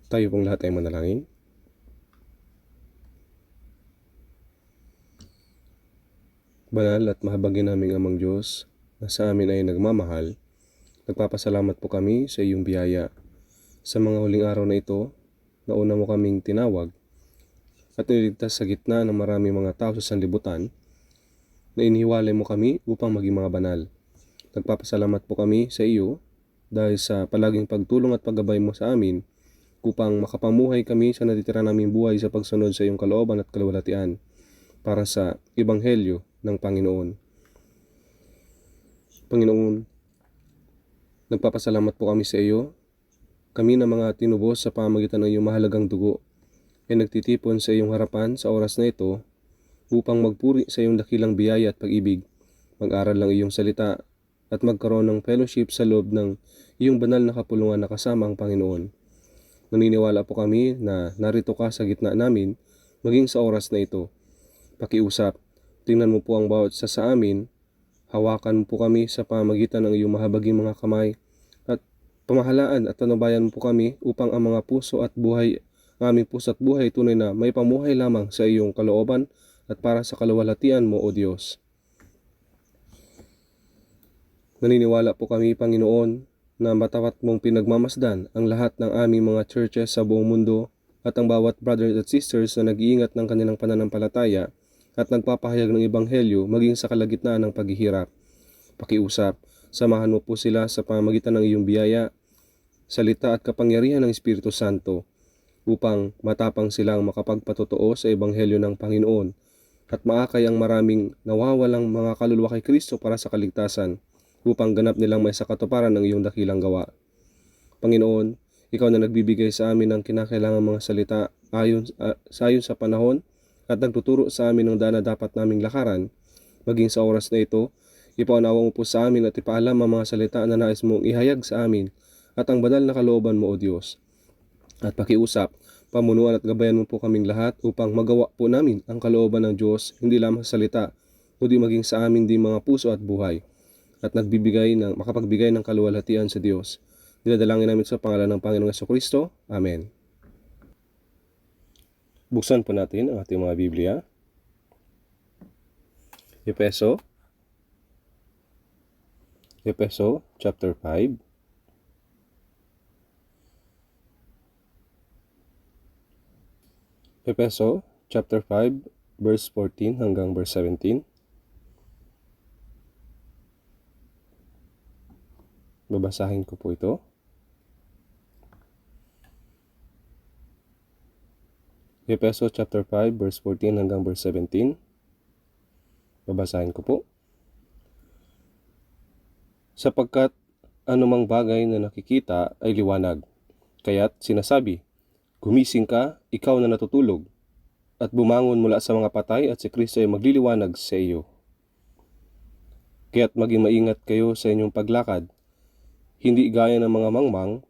Tayo pong lahat ay manalangin. Banal at mahabagin naming Amang Diyos na sa amin ay nagmamahal, nagpapasalamat po kami sa iyong biyaya. Sa mga huling araw na ito, nauna mo kaming tinawag at niligtas sa gitna ng maraming mga tao sa sanlibutan, na inihiwalay mo kami upang maging mga banal. Nagpapasalamat po kami sa iyo dahil sa palaging pagtulong at paggabay mo sa amin upang makapamuhay kami sa natitira naming buhay sa pagsunod sa iyong kalooban at kaluwalhatian para sa Ebanghelyo ng Panginoon. Panginoon, nagpapasalamat po kami sa iyo. Kami na mga tinubos sa pamamagitan ng iyong mahalagang dugo ay nagtitipon sa iyong harapan sa oras na ito upang magpuri sa iyong dakilang biyaya at pag-ibig, mag-aral ng iyong salita at magkaroon ng fellowship sa loob ng iyong banal na kapulungan na kasama ang Panginoon. Naniniwala po kami na narito ka sa gitna namin maging sa oras na ito. Pakiusap, tingnan mo po ang bawat isa sa amin, hawakan po kami sa pamamagitan ng iyong mahabaging mga kamay at pamahalaan at tanubayan mo po kami upang ang mga puso at buhay, aming puso at buhay tunay na may pamuhay lamang sa iyong kalooban at para sa kaluwalhatian mo, O Diyos. Naniniwala po kami, Panginoon, na matapat mong pinagmamasdan ang lahat ng aming mga churches sa buong mundo at ang bawat brothers at sisters na nag-iingat ng kanilang pananampalataya at nagpapahayag ng Ebanghelyo maging sa kalagitnaan ng paghihirap. Pakiusap, samahan mo po sila sa pamamagitan ng iyong biyaya, salita at kapangyarihan ng Espiritu Santo upang matapang silang makapagpatotoo sa Ebanghelyo ng Panginoon at maakay ang maraming nawawalang mga kaluluwa kay Kristo para sa kaligtasan upang ganap nilang may sakatuparan ng iyong dakilang gawa. Panginoon, ikaw na nagbibigay sa amin ng kinakailangang mga salita ayon sa panahon at nagtuturo sa amin ng daan na dapat naming lakaran, maging sa oras na ito, ipaunawa mo po sa amin at ipaalam ang mga salita na nais mong ihayag sa amin at ang banal na kalooban mo, O Diyos. At pakiusap, pamunuan at gabayan mo po kaming lahat upang magawa po namin ang kalooban ng Diyos, hindi lamang sa salita, kundi maging sa amin din mga puso at buhay, at makapagbigay ng kaluwalhatian sa Diyos. Dinadalangin namin sa pangalan ng Panginoong Jesucristo. Amen. Buksan po natin ang ating mga Biblia. Efeso chapter 5. Efeso chapter 5 verse 14 hanggang verse 17. Babasahin ko po ito. Efeso chapter 5 verse 14 hanggang verse 17. Babasahin ko po. Sapagkat anumang bagay na nakikita ay liwanag, kaya't sinasabi, gumising ka, ikaw na natutulog, at bumangon mula sa mga patay at si Kristo ay magliliwanag sa iyo. Kaya't maging maingat kayo sa inyong paglakad, hindi gaya ng mga mangmang,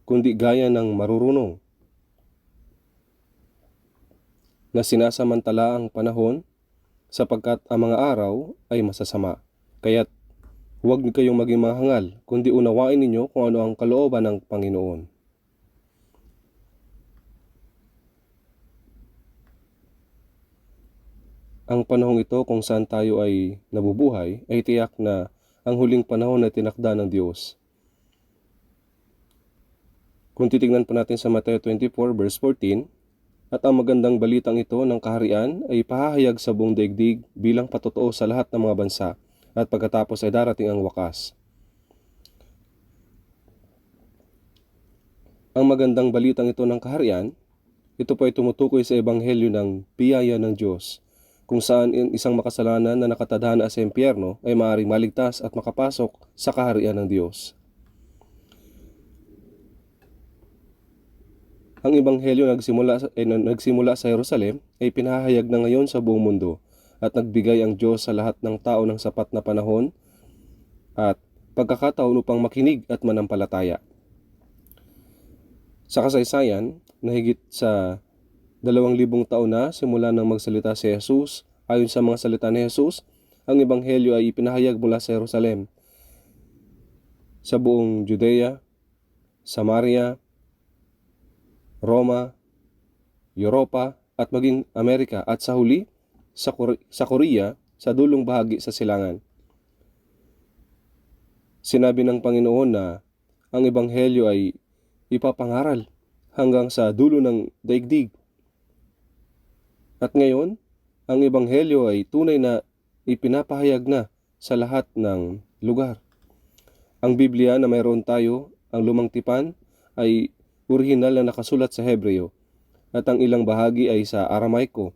kundi gaya ng marurunong, na sinasamantala ang panahon, sapagkat ang mga araw ay masasama. Kaya't huwag kayong maging mahangal, kundi unawain ninyo kung ano ang kalooban ng Panginoon. Ang panahong ito kung saan tayo ay nabubuhay ay tiyak na ang huling panahon na tinakda ng Diyos. Kung titignan po natin sa Mateo 24 verse 14, at ang magandang balitang ito ng kaharian ay pahahayag sa buong daigdig bilang patotoo sa lahat ng mga bansa, at pagkatapos ay darating ang wakas. Ang magandang balitang ito ng kaharian, ito po ay tumutukoy sa Ebanghelyo ng biyaya ng Diyos, kung saan isang makasalanan na nakatadhana sa impyerno ay maaaring maligtas at makapasok sa kaharian ng Diyos. Ang Ebanghelyo nagsimula sa Jerusalem ay pinahayag na ngayon sa buong mundo, at nagbigay ang Diyos sa lahat ng tao ng sapat na panahon at pagkakataon upang makinig at manampalataya. Sa kasaysayan, na higit sa 2,000 taon na simula nang magsalita si Jesus, ayon sa mga salita ni Jesus, ang Ebanghelyo ay ipinahayag mula sa Jerusalem, sa buong Judea, Samaria, Roma, Europa at maging Amerika at sa huli sa Korea sa dulong bahagi sa silangan. Sinabi ng Panginoon na ang Ebanghelyo ay ipapangaral hanggang sa dulo ng daigdig. At ngayon, ang Ebanghelyo ay tunay na ipinapahayag na sa lahat ng lugar. Ang Biblia na mayroon tayo, ang Lumang Tipan, ay orihinal na nakasulat sa Hebreo at ang ilang bahagi ay sa Aramaiko.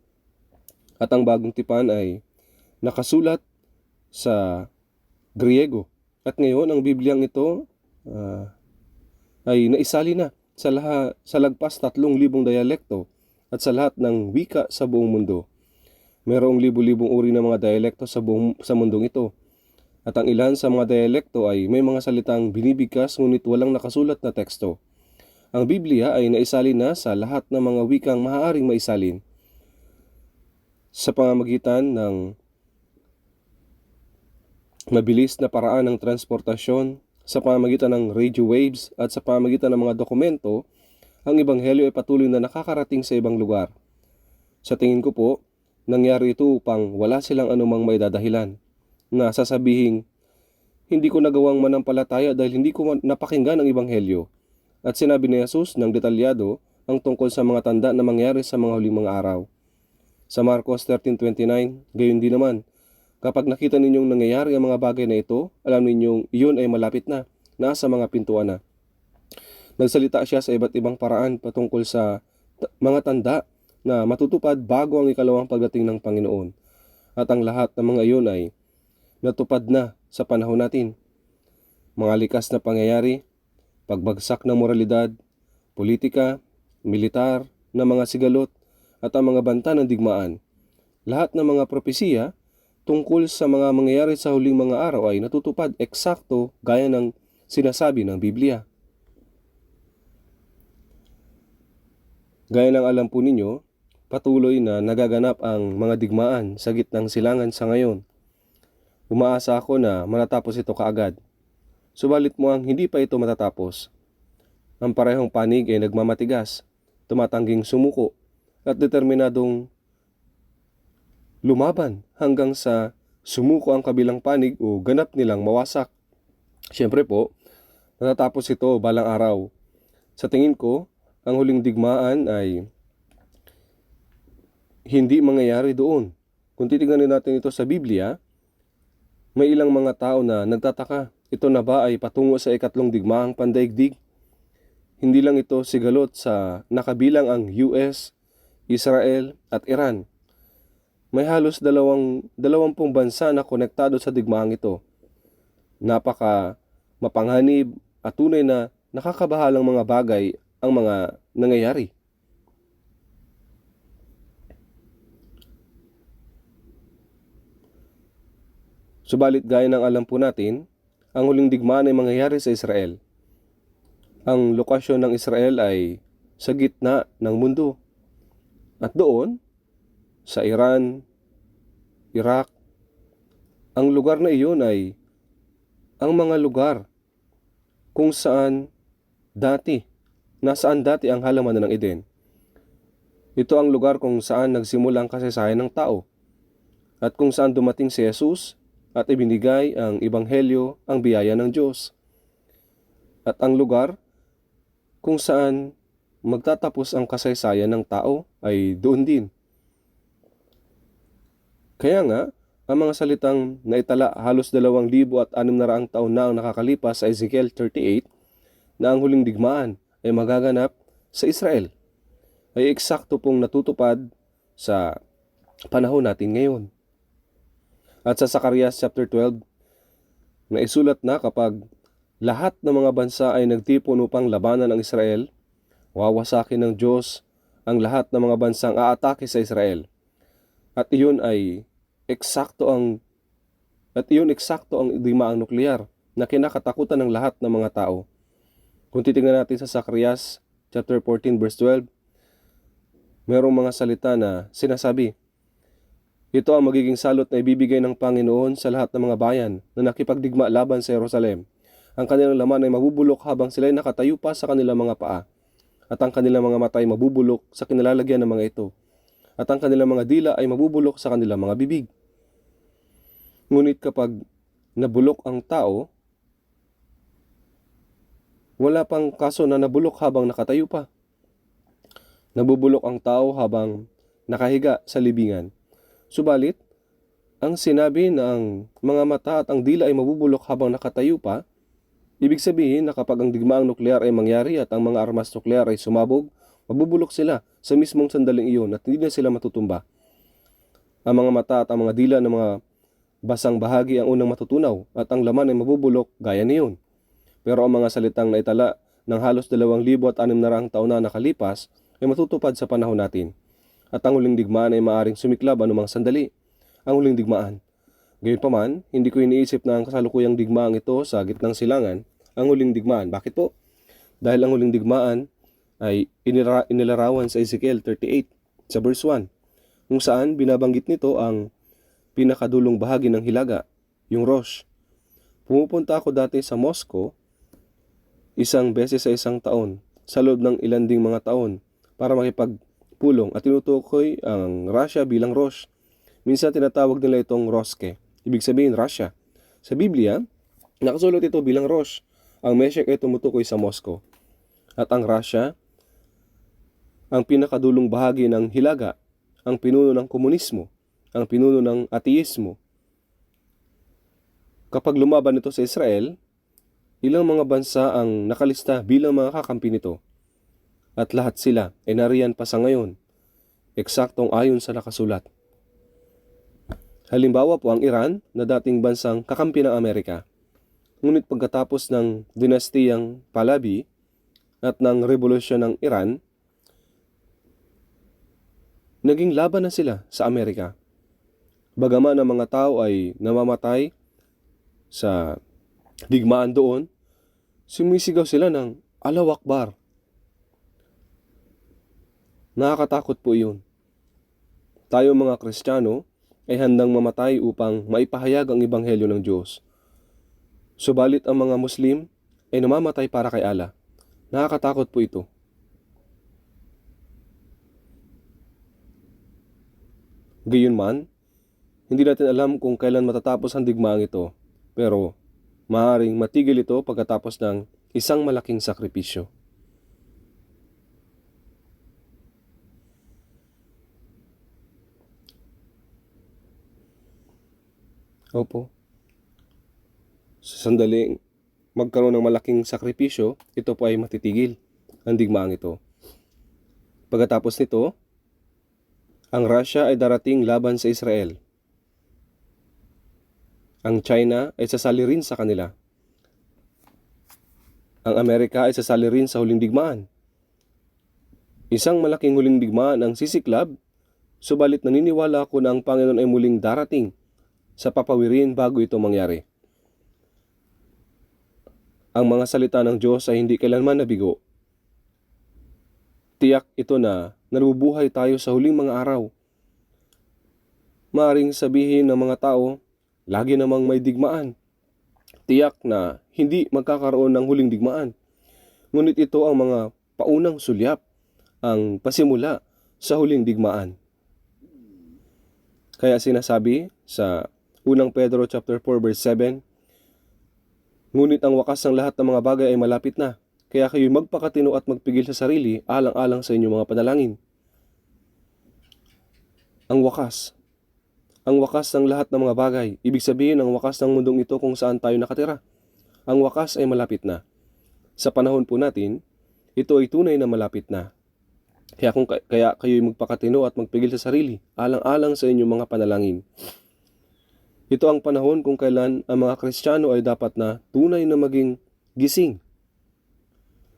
At ang Bagong Tipan ay nakasulat sa Griego. At ngayon, ang Bibliang ito ay naisali na sa lagpas 3,000 dialekto at sa lahat ng wika sa buong mundo. Mayroong libu-libong uri ng mga dialekto sa mundong ito. At ang ilan sa mga dialekto ay may mga salitang binibigkas ngunit walang nakasulat na teksto. Ang Biblia ay naisalin na sa lahat ng mga wikang maaaring maisalin sa pamamagitan ng mabilis na paraan ng transportasyon, sa pamamagitan ng radio waves at sa pamamagitan ng mga dokumento. Ang Ebanghelyo ay patuloy na nakakarating sa ibang lugar. Sa tingin ko po, nangyari ito upang wala silang anumang may dadahilan na sasabihing, hindi ko nagawang manampalataya dahil hindi ko napakinggan ang Ebanghelyo. At sinabi ni Jesus ng detalyado ang tungkol sa mga tanda na mangyari sa mga huling mga araw. Sa Marcos 13:29, gayon din naman, kapag nakita ninyong nangyayari ang mga bagay na ito, alam ninyong iyon ay malapit na, nasa mga pintuan na. Nagsalita siya sa iba't ibang paraan patungkol sa mga tanda na matutupad bago ang ikalawang pagdating ng Panginoon. At ang lahat ng mga iyon ay natupad na sa panahon natin. Mga likas na pangyayari, pagbagsak ng moralidad, politika, militar, na mga sigalot, at ang mga banta ng digmaan. Lahat ng mga propesiya tungkol sa mga mangyayari sa huling mga araw ay natutupad eksakto gaya ng sinasabi ng Biblia. Gaya ng alam po ninyo, patuloy na nagaganap ang mga digmaan sa gitnang silangan sa ngayon. Umaasa ako na matatapos ito kaagad. Subalit mo ang hindi pa ito matatapos. Ang parehong panig ay nagmamatigas, tumatangging sumuko, at determinadong lumaban hanggang sa sumuko ang kabilang panig o ganap nilang mawasak. Siyempre po, matatapos ito balang araw. Sa tingin ko, ang huling digmaan ay hindi mangyayari doon. Kung titingnan natin ito sa Biblia, may ilang mga tao na nagtataka, ito na ba ay patungo sa ikatlong digmaang pandaigdig? Hindi lang ito sigalot sa nakabilang ang US, Israel at Iran. May halos 20 bansa na konektado sa digmaang ito. Napaka mapanghanib at tunay na nakakabahalang mga bagay ang mga nangyayari. Subalit gaya ng alam po natin, ang huling digmaan ay mangyayari sa Israel. Ang lokasyon ng Israel ay sa gitna ng mundo. At doon, sa Iran, Iraq, ang lugar na iyon ay ang mga lugar kung nasaan dati ang halamanan ng Eden. Ito ang lugar kung saan nagsimula ang kasaysayan ng tao at kung saan dumating si Jesus at ibinigay ang Ebanghelyo, ang biyaya ng Diyos. At ang lugar kung saan magtatapos ang kasaysayan ng tao ay doon din. Kaya nga, ang mga salitang naitala halos 2,600 taon na ang nakakalipas sa Ezekiel 38 na ang huling digmaan ay magaganap sa Israel ay eksakto pong natutupad sa panahon natin ngayon. At sa Zacarias chapter 12, naisulat na kapag lahat ng mga bansa ay nagtipon upang labanan ang Israel, wawasakin ng Diyos ang lahat ng mga bansang aatake sa Israel. At iyon eksakto ang digmaang nuklear na kinakatakutan ng lahat ng mga tao. Kung titingnan natin sa Zacarias chapter 14 verse 12, mayroong mga salita na sinasabi, ito ang magiging salot na ibibigay ng Panginoon sa lahat ng mga bayan na nakipagdigma laban sa Jerusalem. Ang kanilang laman ay mabubulok habang sila'y nakatayo pa sa kanilang mga paa. at ang kanilang mga mata ay mabubulok sa kinalalagyan ng mga ito, at ang kanilang mga dila ay mabubulok sa kanilang mga bibig. Ngunit kapag nabulok ang tao, wala pang kaso na nabulok habang nakatayo pa. Nabubulok ang tao habang nakahiga sa libingan. Subalit, ang sinabi na ang mga mata at ang dila ay mabubulok habang nakatayo pa, ibig sabihin na kapag ang digmaang nuklear ay mangyari at ang mga armas nuklear ay sumabog, mabubulok sila sa mismong sandaling iyon at hindi na sila matutumba. Ang mga mata at ang mga dila ng mga basang bahagi ang unang matutunaw at ang laman ay mabubulok gaya niyon. Pero ang mga salitang naitala ng halos 2,600 taon na nakalipas ay matutupad sa panahon natin. At ang huling digmaan ay maaaring sumiklab anumang sandali. Ang huling digmaan. Gayunpaman, hindi ko iniisip na ang kasalukuyang digmaang ito sa gitnang silangan ang huling digmaan. Bakit po? Dahil ang huling digmaan ay inilarawan sa Ezekiel 38 sa verse 1, kung saan binabanggit nito ang pinakadulong bahagi ng hilaga, yung Rosh. Pumupunta ako dati sa Moscow isang beses sa isang taon, sa loob ng ilan ding mga taon, para makipagpulong at tinutukoy ang Russia bilang Rosh. Minsan tinatawag nila itong Roske, ibig sabihin Russia. Sa Biblia, nakasulat ito bilang Rosh. Ang Meshek ay tumutukoy sa Moscow. At ang Russia, ang pinakadulong bahagi ng hilaga, ang pinuno ng komunismo, ang pinuno ng ateismo. Kapag lumaban ito sa Israel, ilang mga bansa ang nakalista bilang mga kakampi nito. At lahat sila ay nariyan pa sa ngayon, eksaktong ayon sa nakasulat. Halimbawa po ang Iran na dating bansang kakampi ng Amerika. Ngunit pagkatapos ng dinastiyang Pahlavi at ng revolusyon ng Iran, naging laban na sila sa Amerika. Bagaman ang mga tao ay namamatay sa digmaan doon, sumisigaw sila ng Allahu Akbar. Nakakatakot po iyon. Tayo mga Kristiyano ay handang mamatay upang maipahayag ang ebanghelyo ng Diyos. Subalit ang mga Muslim ay namamatay para kay Allah. Nakakatakot po ito. Gayunman, hindi natin alam kung kailan matatapos ang digmaang ito, pero maaaring matigil ito pagkatapos ng isang malaking sakripisyo. Opo. Sa sandaling magkaroon ng malaking sakripisyo, ito po ay matitigil ang digmaang ito. Pagkatapos nito, ang Russia ay darating laban sa Israel. Ang China ay sasali rin sa kanila. Ang Amerika ay sasali rin sa huling digmaan. Isang malaking huling digmaan ang sisiklab, subalit naniniwala ako na ang Panginoon ay muling darating sa papawirin bago ito mangyari. Ang mga salita ng Diyos ay hindi kailanman nabigo. Tiyak ito na nabubuhay tayo sa huling mga araw. Maaring sabihin ng mga tao, lagi namang may digmaan. Tiyak na hindi magkakaroon ng huling digmaan. Ngunit ito ang mga paunang sulyap, ang pasimula sa huling digmaan. Kaya sinasabi sa 1 Pedro chapter 4 verse 7, ngunit ang wakas ng lahat ng mga bagay ay malapit na, kaya kayo'y magpakatino at magpigil sa sarili alang-alang sa inyong mga panalangin. Ang wakas ng lahat ng mga bagay, ibig sabihin ang wakas ng mundong ito kung saan tayo nakatira. Ang wakas ay malapit na. Sa panahon po natin, ito ay tunay na malapit na. Kaya kayo'y magpakatino at magpigil sa sarili alang-alang sa inyong mga panalangin. Ito ang panahon kung kailan ang mga Kristiyano ay dapat na tunay na maging gising.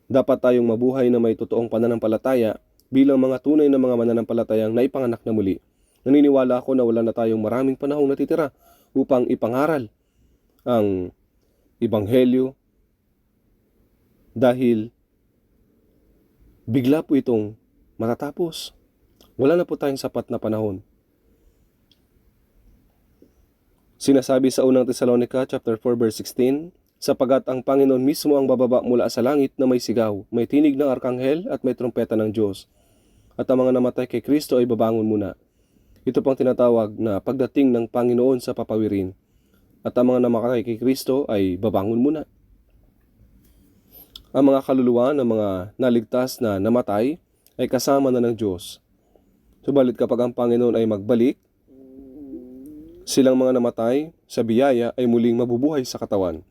Dapat tayong mabuhay na may totoong pananampalataya bilang mga tunay na mga mananampalatayang naipanganak na muli. Naniniwala ako na wala na tayong maraming panahong natitira upang ipangaral ang ebanghelyo dahil bigla po itong matatapos. Wala na po tayong sapat na panahon. Sinasabi sa unang Tesalonica chapter 4 verse 16, Sapagat ang Panginoon mismo ang bababa mula sa langit na may sigaw, may tinig ng arkanghel at may trumpeta ng Diyos. At ang mga namatay kay Kristo ay babangon muna. Ito pang tinatawag na pagdating ng Panginoon sa papawirin. At ang mga namatay kay Kristo ay babangon muna. Ang mga kaluluwa ng mga naligtas na namatay ay kasama na ng Diyos. Subalit kapag ang Panginoon ay magbalik, silang mga namatay sa biyaya ay muling mabubuhay sa katawan.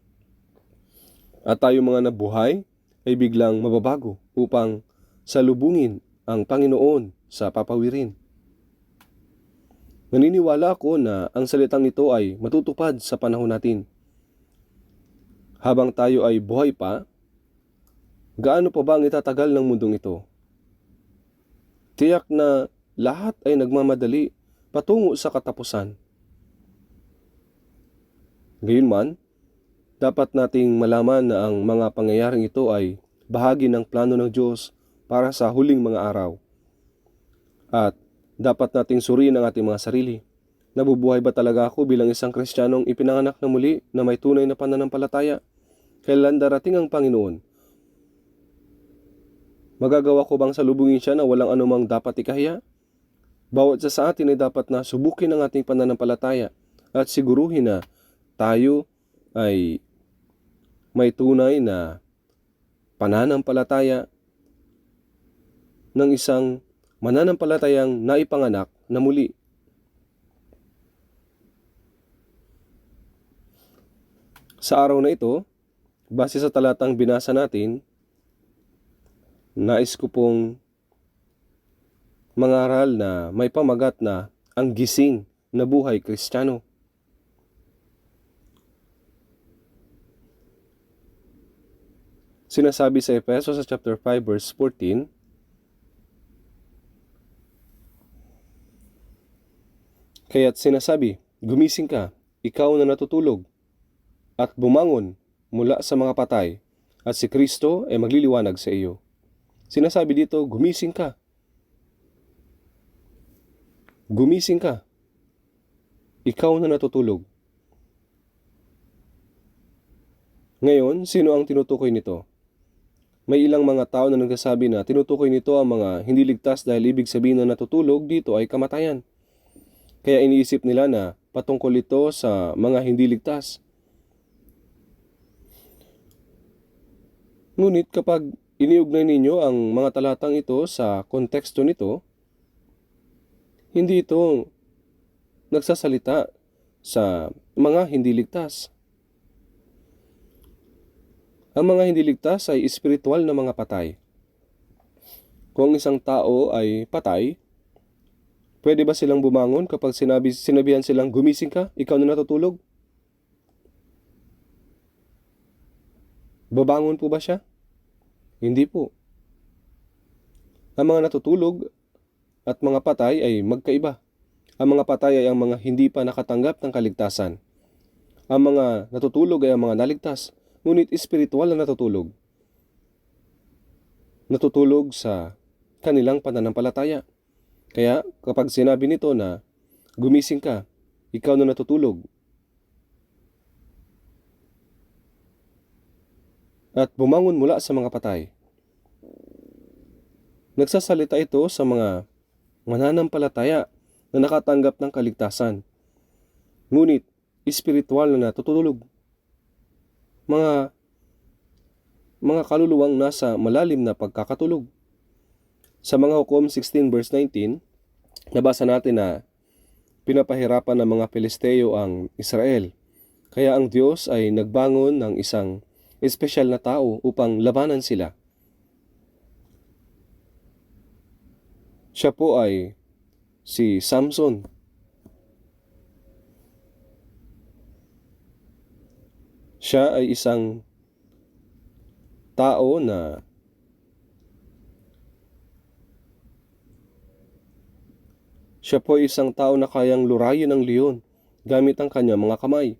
At tayo mga nabuhay ay biglang mababago upang salubungin ang Panginoon sa papawirin. Naniniwala ako na ang salitang ito ay matutupad sa panahon natin. Habang tayo ay buhay pa, gaano pa ba ang itatagal ng mundong ito? Tiyak na lahat ay nagmamadali patungo sa katapusan. Gayunman, dapat nating malaman na ang mga pangyayaring ito ay bahagi ng plano ng Diyos para sa huling mga araw. At dapat nating suriin ang ating mga sarili. Nabubuhay ba talaga ako bilang isang Kristiyanong ipinanganak na muli na may tunay na pananampalataya? Kailan darating ang Panginoon? Magagawa ko bang salubungin siya na walang anumang dapat ikahiya? Bawat isa sa atin ay dapat na subukin ang ating pananampalataya at siguruhin na tayo ay may tunay na pananampalataya ng isang mananampalatayang naipanganak na muli. Sa araw na ito, base sa talatang binasa natin, nais ko pong mangaral na may pamagat na ang gising na buhay Kristiyano. Sinasabi sa Efesos sa chapter 5 verse 14, kaya't sinasabi, gumising ka, ikaw na natutulog, at bumangon mula sa mga patay, at si Kristo ay magliliwanag sa iyo. Sinasabi dito, gumising ka. Gumising ka. Ikaw na natutulog. Ngayon, sino ang tinutukoy nito? May ilang mga tao na nagsasabi na tinutukoy nito ang mga hindi ligtas dahil ibig sabihin na natutulog dito ay kamatayan. Kaya iniisip nila na patungkol ito sa mga hindi ligtas. Ngunit kapag iniugnay ninyo ang mga talatang ito sa konteksto nito, hindi ito nagsasalita sa mga hindi ligtas. Ang mga hindi ligtas ay espiritual na mga patay. Kung isang tao ay patay, pwede ba silang bumangon kapag sinabihan silang gumising ka, ikaw na natutulog? Babangon po ba siya? Hindi po. Ang mga natutulog at mga patay ay magkaiba. Ang mga patay ay ang mga hindi pa nakatanggap ng kaligtasan. Ang mga natutulog ay ang mga naligtas, ngunit espiritual na natutulog. Natutulog sa kanilang pananampalataya. Kaya kapag sinabi nito na gumising ka, ikaw na natutulog, at bumangon mula sa mga patay, nagsasalita ito sa mga mananampalataya na nakatanggap ng kaligtasan, ngunit espiritual na natutulog. Mga kaluluwang nasa malalim na pagkakatulog. Sa mga Hukom 16 verse 19, nabasa natin na pinapahirapan ng mga Pilisteo ang Israel. Kaya ang Diyos ay nagbangon ng isang espesyal na tao upang labanan sila. Siya po ay si Samson. Siya ay isang tao na kayang lurayin ng leon gamit ang kanyang mga kamay.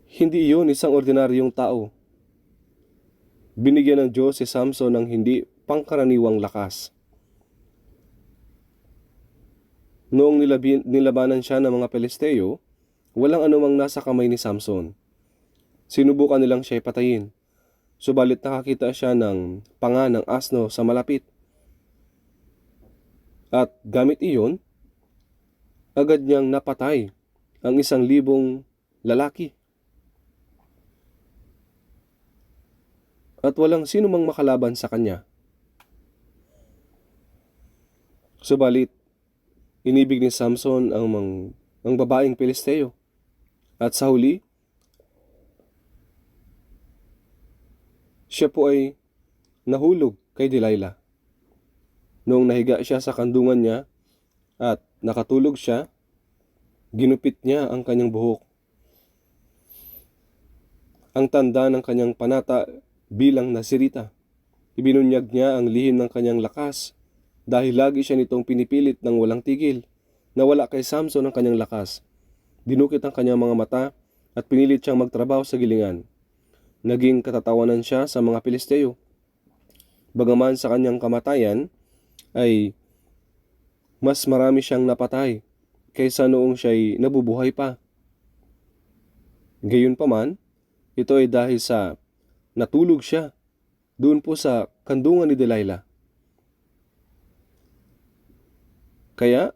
Hindi iyon isang ordinaryong tao. Binigyan ng Diyos si Samson ng hindi pangkaraniwang lakas. Noong nilabanan siya ng mga Pilisteo, walang anumang nasa kamay ni Samson. Sinubukan nilang siya'y patayin. Subalit nakakita siya ng panga ng asno sa malapit. At gamit iyon, agad niyang napatay ang 1,000 lalaki. At walang sino mang makalaban sa kanya. Subalit, inibig ni Samson ang babaeng Pilisteo. At sa huli, siya po ay nahulog kay Delilah. Noong nahiga siya sa kandungan niya at nakatulog siya, ginupit niya ang kanyang buhok. Ang tanda ng kanyang panata bilang nasirita. Ibinunyag niya ang lihim ng kanyang lakas dahil lagi siya nitong pinipilit ng walang tigil. Nawala kay Samson ang kanyang lakas. Dinukit ang kanyang mga mata at pinilit siyang magtrabaho sa gilingan. Naging katatawanan siya sa mga Pilisteo. Bagaman sa kanyang kamatayan ay mas marami siyang napatay kaysa noong siya'y nabubuhay pa. Gayunpaman, ito ay dahil sa natulog siya doon po sa kandungan ni Delilah. Kaya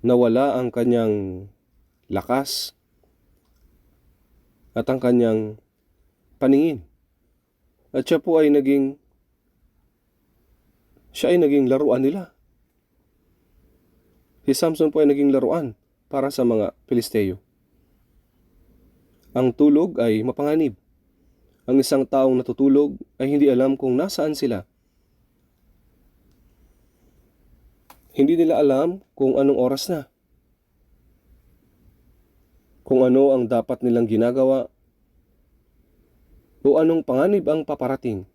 nawala ang kanyang lakas at ang kanyang paningin. At siya ay naging laruan nila. Si Samson po ay naging laruan para sa mga Pilisteo. Ang tulog ay mapanganib. Ang isang taong natutulog ay hindi alam kung nasaan sila. Hindi nila alam kung anong oras na. Kung ano ang dapat nilang ginagawa o anong panganib ang paparating.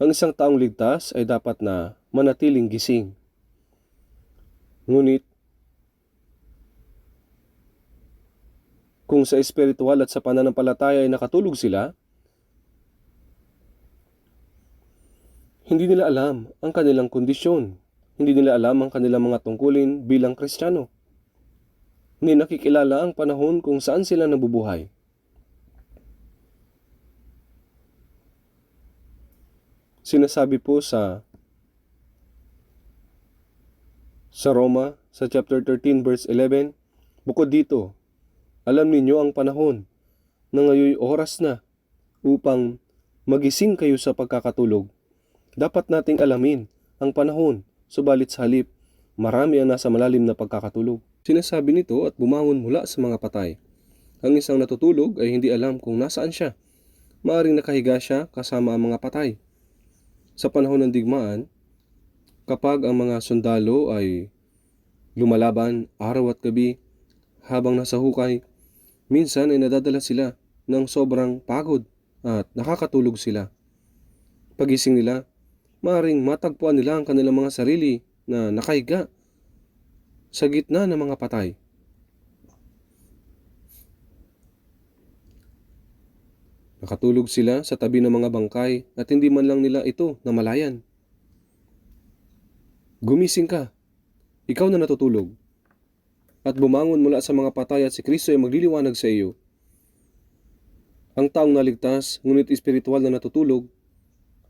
Ang isang taong ligtas ay dapat na manatiling gising. Ngunit, kung sa espiritual at sa pananampalataya ay nakatulog sila, hindi nila alam ang kanilang kondisyon. Hindi nila alam ang kanilang mga tungkulin bilang Kristiyano. Hindi nakikilala ang panahon kung saan sila nabubuhay. Sinasabi po sa Roma, sa chapter 13, verse 11, bukod dito, alam ninyo ang panahon na ngayoy oras na upang magising kayo sa pagkakatulog. Dapat nating alamin ang panahon, subalit sa halip, marami ang nasa malalim na pagkakatulog. Sinasabi nito at bumangon mula sa mga patay. Ang isang natutulog ay hindi alam kung nasaan siya. Maaring nakahiga siya kasama ang mga patay. Sa panahon ng digmaan, kapag ang mga sundalo ay lumalaban araw at gabi habang nasa hukay, minsan ay nadadala sila ng sobrang pagod at nakakatulog sila. Pagising nila, maaring matagpuan nila ang kanilang mga sarili na nakahiga sa gitna ng mga patay. Nakatulog sila sa tabi ng mga bangkay at hindi man lang nila ito namalayan. Gumising ka, ikaw na natutulog, at bumangon mula sa mga patay at si Kristo ay magliliwanag sa iyo. Ang taong naligtas, ngunit espiritual na natutulog,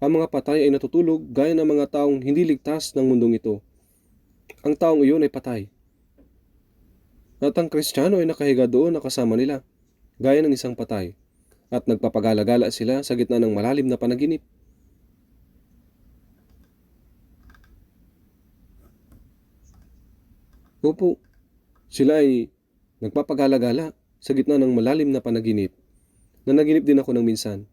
ang mga patay ay natutulog gaya ng mga taong hindi ligtas ng mundong ito. Ang taong iyon ay patay. At ang Kristiyano ay nakahiga doon na kasama nila, gaya ng isang patay, at nagpapagala-gala sila sa gitna ng malalim na panaginip. Opo, sila ay nagpapagala-gala sa gitna ng malalim na panaginip. Nanaginip din ako ng minsan.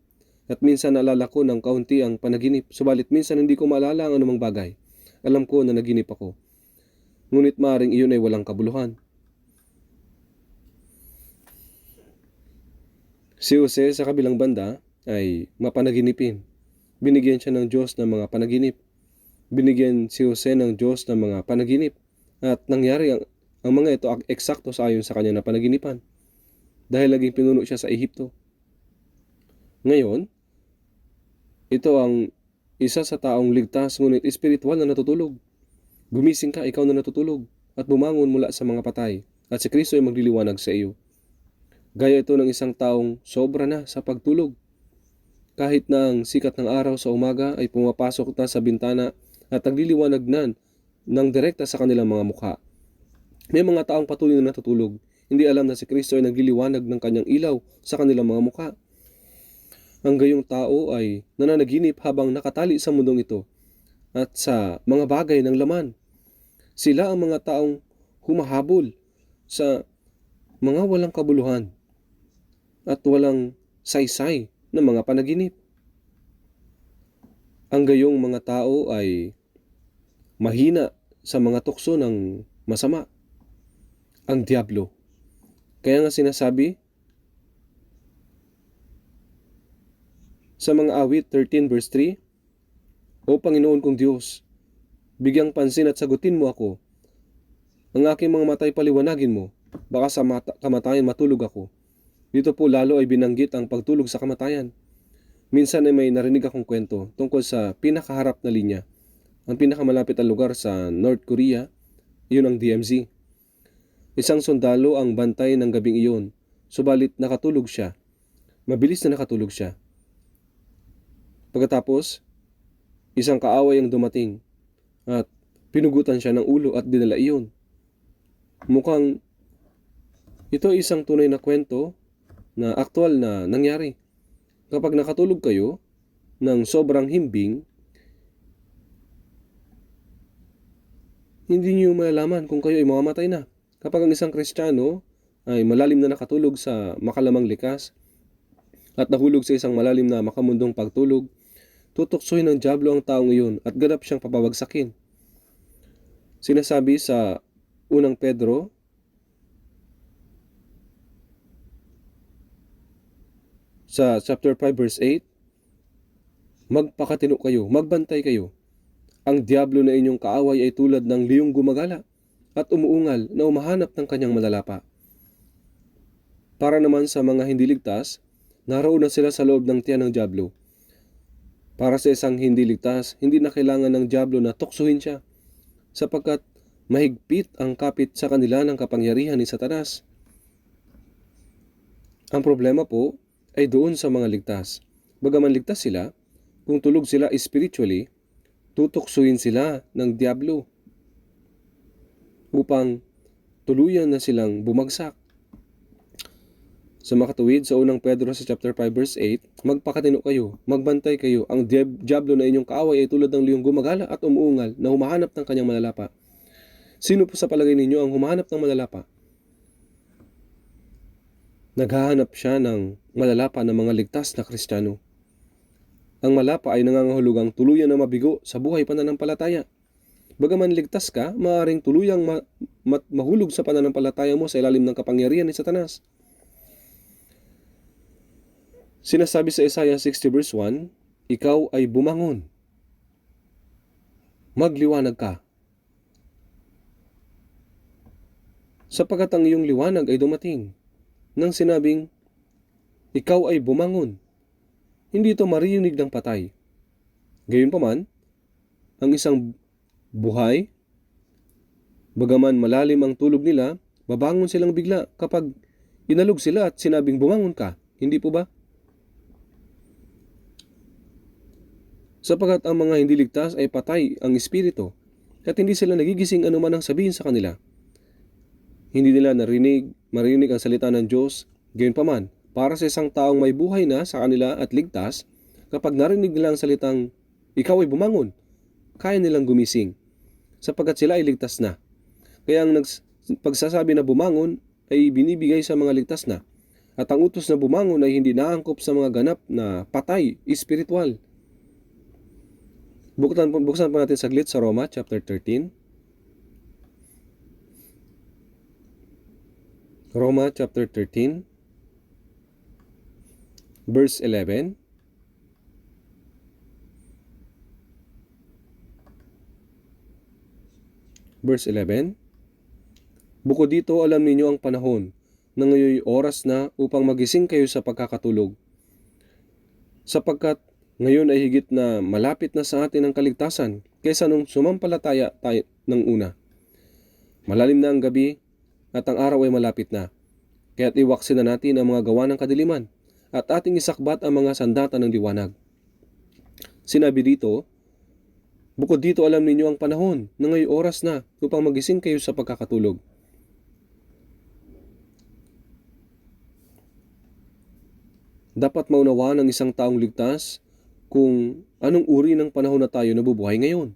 At minsan naalala ko ng kaunti ang panaginip, subalit minsan hindi ko maalala ang anumang bagay. Alam ko na naginip ako. Ngunit maaaring iyon ay walang kabuluhan. Si Jose sa kabilang banda ay mapanaginipin. Binigyan siya ng Diyos ng mga panaginip. Binigyan si Jose ng Diyos ng mga panaginip. At nangyari ang mga ito eksakto sa ayon sa kanya na panaginipan. Dahil laging pinuno siya sa Ehipto. Ngayon, ito ang isa sa taong ligtas ngunit espiritual na natutulog. Gumising ka, ikaw na natutulog, at bumangon mula sa mga patay, at si Kristo ay magliliwanag sa iyo. Gaya ito ng isang taong sobra na sa pagtulog. Kahit na ang sikat ng araw sa umaga ay pumapasok na sa bintana at nagliliwanag na ng direkta sa kanilang mga mukha. May mga taong patuloy na natutulog, hindi alam na si Kristo ay nagliliwanag ng kanyang ilaw sa kanilang mga mukha. Ang gayong tao ay nananaginip habang nakatali sa mundong ito at sa mga bagay ng laman. Sila ang mga taong humahabol sa mga walang kabuluhan at walang saysay na mga panaginip. Ang gayong mga tao ay mahina sa mga tukso ng masama, ang diablo. Kaya nga sinasabi sa mga awit 13 verse 3, O Panginoon kong Diyos, bigyang pansin at sagutin mo ako. Ang aking mga matay paliwanagin mo, baka sa kamatayan matulog ako. Dito po lalo ay binanggit ang pagtulog sa kamatayan. Minsan ay may narinig akong kwento tungkol sa pinakaharap na linya. Ang pinakamalapit na lugar sa North Korea, iyon ang DMZ. Isang sundalo ang bantay ng gabing iyon, subalit nakatulog siya. Mabilis na nakatulog siya. Pagkatapos, isang kaaway ang dumating at pinugutan siya ng ulo at dinala iyon. Mukhang ito ay isang tunay na kwento na aktual na nangyari. Kapag nakatulog kayo ng sobrang himbing, hindi niyo malalaman kung kayo ay mamamatay na. Kapag ang isang Kristiyano ay malalim na nakatulog sa makalamang likas at nahulog sa isang malalim na makamundong pagtulog, tutuksohin ng diablo ang taong iyon at ganap siyang papabagsakin. Sinasabi sa unang Pedro, sa chapter 5 verse 8, magpakatino kayo, magbantay kayo. Ang diablo na inyong kaaway ay tulad ng liyong gumagala at umuungal na umahanap ng kanyang malalapa. Para naman sa mga hindi ligtas, naroon na sila sa loob ng tiyan ng diablo. Para sa isang hindi ligtas, hindi na kailangan ng diablo na tuksuhin siya, sapagkat mahigpit ang kapit sa kanila ng kapangyarihan ni Satanas. Ang problema po ay doon sa mga ligtas. Bagaman ligtas sila, kung tulog sila spiritually, tutuksuhin sila ng diablo upang tuluyan na silang bumagsak. Sa makatuwid sa unang Pedro sa chapter 5 verse 8, magpakatino kayo, magbantay kayo. Ang diablo na inyong kaaway ay tulad ng liyong gumagala at umuungal na humahanap ng kanyang malalapa. Sino po sa palagay ninyo ang humahanap ng malalapa? Naghahanap siya ng malalapa ng mga ligtas na Kristiyano. Ang malapa ay nangangahulugang tuluyan na mabigo sa buhay pananampalataya. Bagaman ligtas ka, maaaring tuluyang mahulog sa pananampalataya mo sa ilalim ng kapangyarihan ni Satanas. Sinasabi sa Isaiah 60 verse 1, Ikaw ay bumangon. Magliwanag ka. Sapagkat ang iyong liwanag ay dumating. Nang sinabing, Ikaw ay bumangon. Hindi ito maririnig ng patay. Gayunpaman, ang isang buhay, bagaman malalim ang tulog nila, babangon silang bigla kapag inalog sila at sinabing bumangon ka. Hindi po ba? Sapagkat ang mga hindi ligtas ay patay ang espiritu at hindi sila nagigising anuman ang sabihin sa kanila. Hindi nila marinig ang salita ng Diyos. Gayunpaman, para sa isang taong may buhay na sa kanila at ligtas, kapag narinig nila ang salitang, Ikaw ay bumangon, kaya nilang gumising, sapagkat sila ay ligtas na. Kaya ang pagsasabi na bumangon ay binibigay sa mga ligtas na. At ang utos na bumangon ay hindi naangkop sa mga ganap na patay, espiritual. Buksan po natin saglit sa Roma chapter 13. Roma chapter 13, verse 11. Verse 11. Bukod dito, alam ninyo ang panahon na ngayon oras na upang magising kayo sa pagkakatulog. Sapagkat ngayon ay higit na malapit na sa atin ang kaligtasan kaysa nung sumampalataya tayo ng una. Malalim na ang gabi at ang araw ay malapit na. Kaya't iwaksin na natin ang mga gawa ng kadiliman at ating isakbat ang mga sandata ng liwanag. Sinabi dito, bukod dito alam ninyo ang panahon na ngayong oras na upang magising kayo sa pagkakatulog. Dapat maunawaan ng isang taong ligtas kung anong uri ng panahon na tayo nabubuhay ngayon.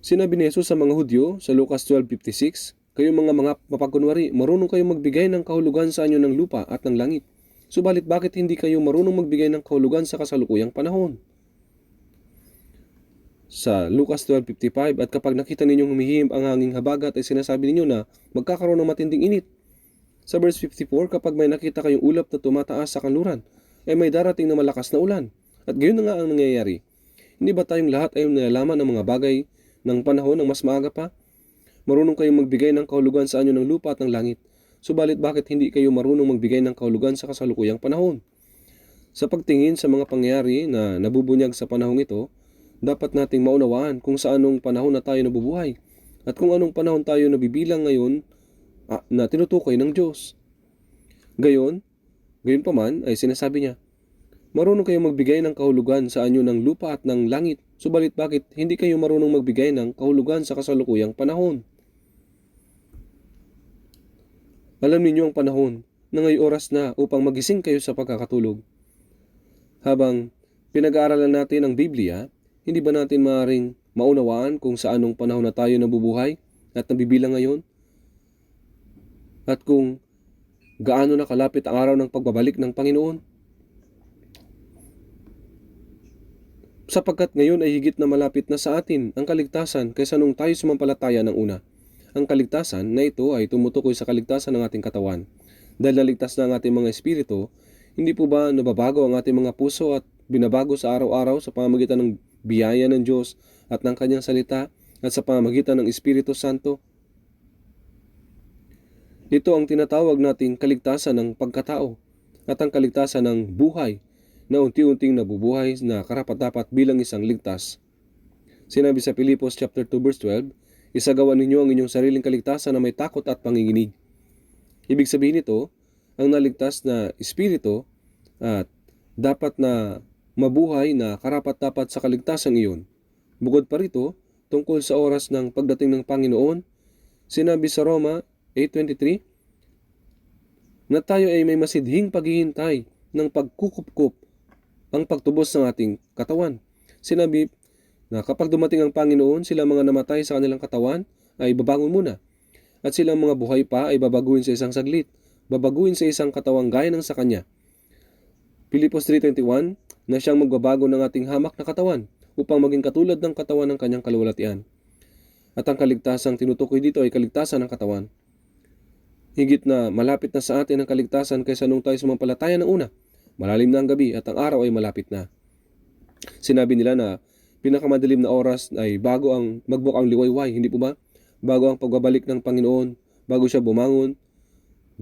Sinabi ni Jesus sa mga Hudyo sa Lucas 12:56, kayong mga mapagkunwari, marunong kayong magbigay ng kahulugan sa anyo ng lupa at ng langit. Subalit bakit hindi kayo marunong magbigay ng kahulugan sa kasalukuyang panahon? Sa Lucas 12:55, at kapag nakita ninyong humihim ang hanging habagat ay sinasabi ninyo na magkakaroon ng matinding init. Sa verse 54, kapag may nakita kayong ulap na tumataas sa kanluran, ay may darating na malakas na ulan. At gayon na nga ang nangyayari. Hindi ba tayong lahat ay nalalaman ng mga bagay ng panahon ng mas maaga pa? Marunong kayong magbigay ng kahulugan sa anyo ng lupa at ng langit. Subalit bakit hindi kayo marunong magbigay ng kahulugan sa kasalukuyang panahon? Sa pagtingin sa mga pangyayari na nabubunyag sa panahong ito, dapat nating maunawaan kung sa anong panahon na tayo nabubuhay at kung anong panahon tayo nabibilang ngayon na tinutukoy ng Diyos. Gayon pa man ay sinasabi niya, marunong kayong magbigay ng kahulugan sa anyo ng lupa at ng langit, subalit bakit hindi kayo marunong magbigay ng kahulugan sa kasalukuyang panahon? Alam ninyo ang panahon na ngayong oras na upang magising kayo sa pagkakatulog. Habang pinag-aaralan natin ang Biblia, hindi ba natin maaaring maunawaan kung sa anong panahon na tayo nabubuhay at nabibilang ngayon? At kung gaano na kalapit ang araw ng pagbabalik ng Panginoon? Sapagkat ngayon ay higit na malapit na sa atin ang kaligtasan kaysa nung tayo sumampalataya ng una. Ang kaligtasan na ito ay tumutukoy sa kaligtasan ng ating katawan. Dahil naligtas na ang ating mga espiritu, hindi po ba nababago ang ating mga puso at binabago sa araw-araw sa pamamagitan ng biyaya ng Diyos at ng Kanyang salita at sa pamamagitan ng Espiritu Santo? Ito ang tinatawag nating kaligtasan ng pagkatao at ang kaligtasan ng buhay na unti-unting nabubuhay na karapat-dapat bilang isang ligtas. Sinabi sa Pilipos chapter 2 verse 12, isagawa ninyo ang inyong sariling kaligtasan na may takot at panginginig. Ibig sabihin nito, ang naligtas na espiritu at dapat na mabuhay na karapat-dapat sa kaligtasan iyon. Bukod pa rito, tungkol sa oras ng pagdating ng Panginoon, sinabi sa Roma 8:23 na tayo ay may masidhing paghihintay ng pagkukupkup ang pagtubos ng ating katawan. Sinabi na kapag dumating ang Panginoon, sila mga namatay sa kanilang katawan ay babangon muna. At silang mga buhay pa ay babaguhin sa isang saglit. Babaguhin sa isang katawang gaya ng sa Kanya. Pilipos 3:21 na siyang magbabago ng ating hamak na katawan upang maging katulad ng katawan ng Kanyang kaluwalhatian. At ang kaligtasang tinutukoy dito ay kaligtasan ng katawan. Higit na malapit na sa atin ang kaligtasan kaysa nung tayo sumampalataya ng una. Malalim na ang gabi at ang araw ay malapit na. Sinabi nila na pinakamadilim na oras ay bago ang magbukang liwayway, hindi po ba? Bago ang pagbabalik ng Panginoon, bago siya bumangon,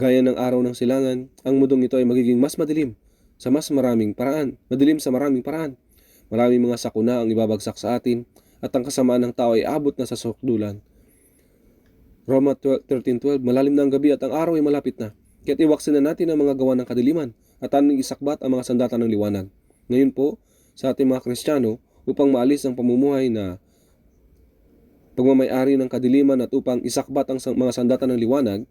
gaya ng araw ng silangan, ang mundong ito ay magiging mas madilim sa mas maraming paraan. Madilim sa maraming paraan. Maraming mga sakuna ang ibabagsak sa atin at ang kasamaan ng tao ay abot na sa sukdulan. Roma 13:12, malalim na ang gabi at ang araw ay malapit na. Kaya't iwaksin na natin ang mga gawa ng kadiliman at ating isakbat ang mga sandata ng liwanag. Ngayon po, sa ating mga Kristiyano, upang maalis ang pamumuhay na pagmamay-ari ng kadiliman at upang isakbat ang mga sandata ng liwanag,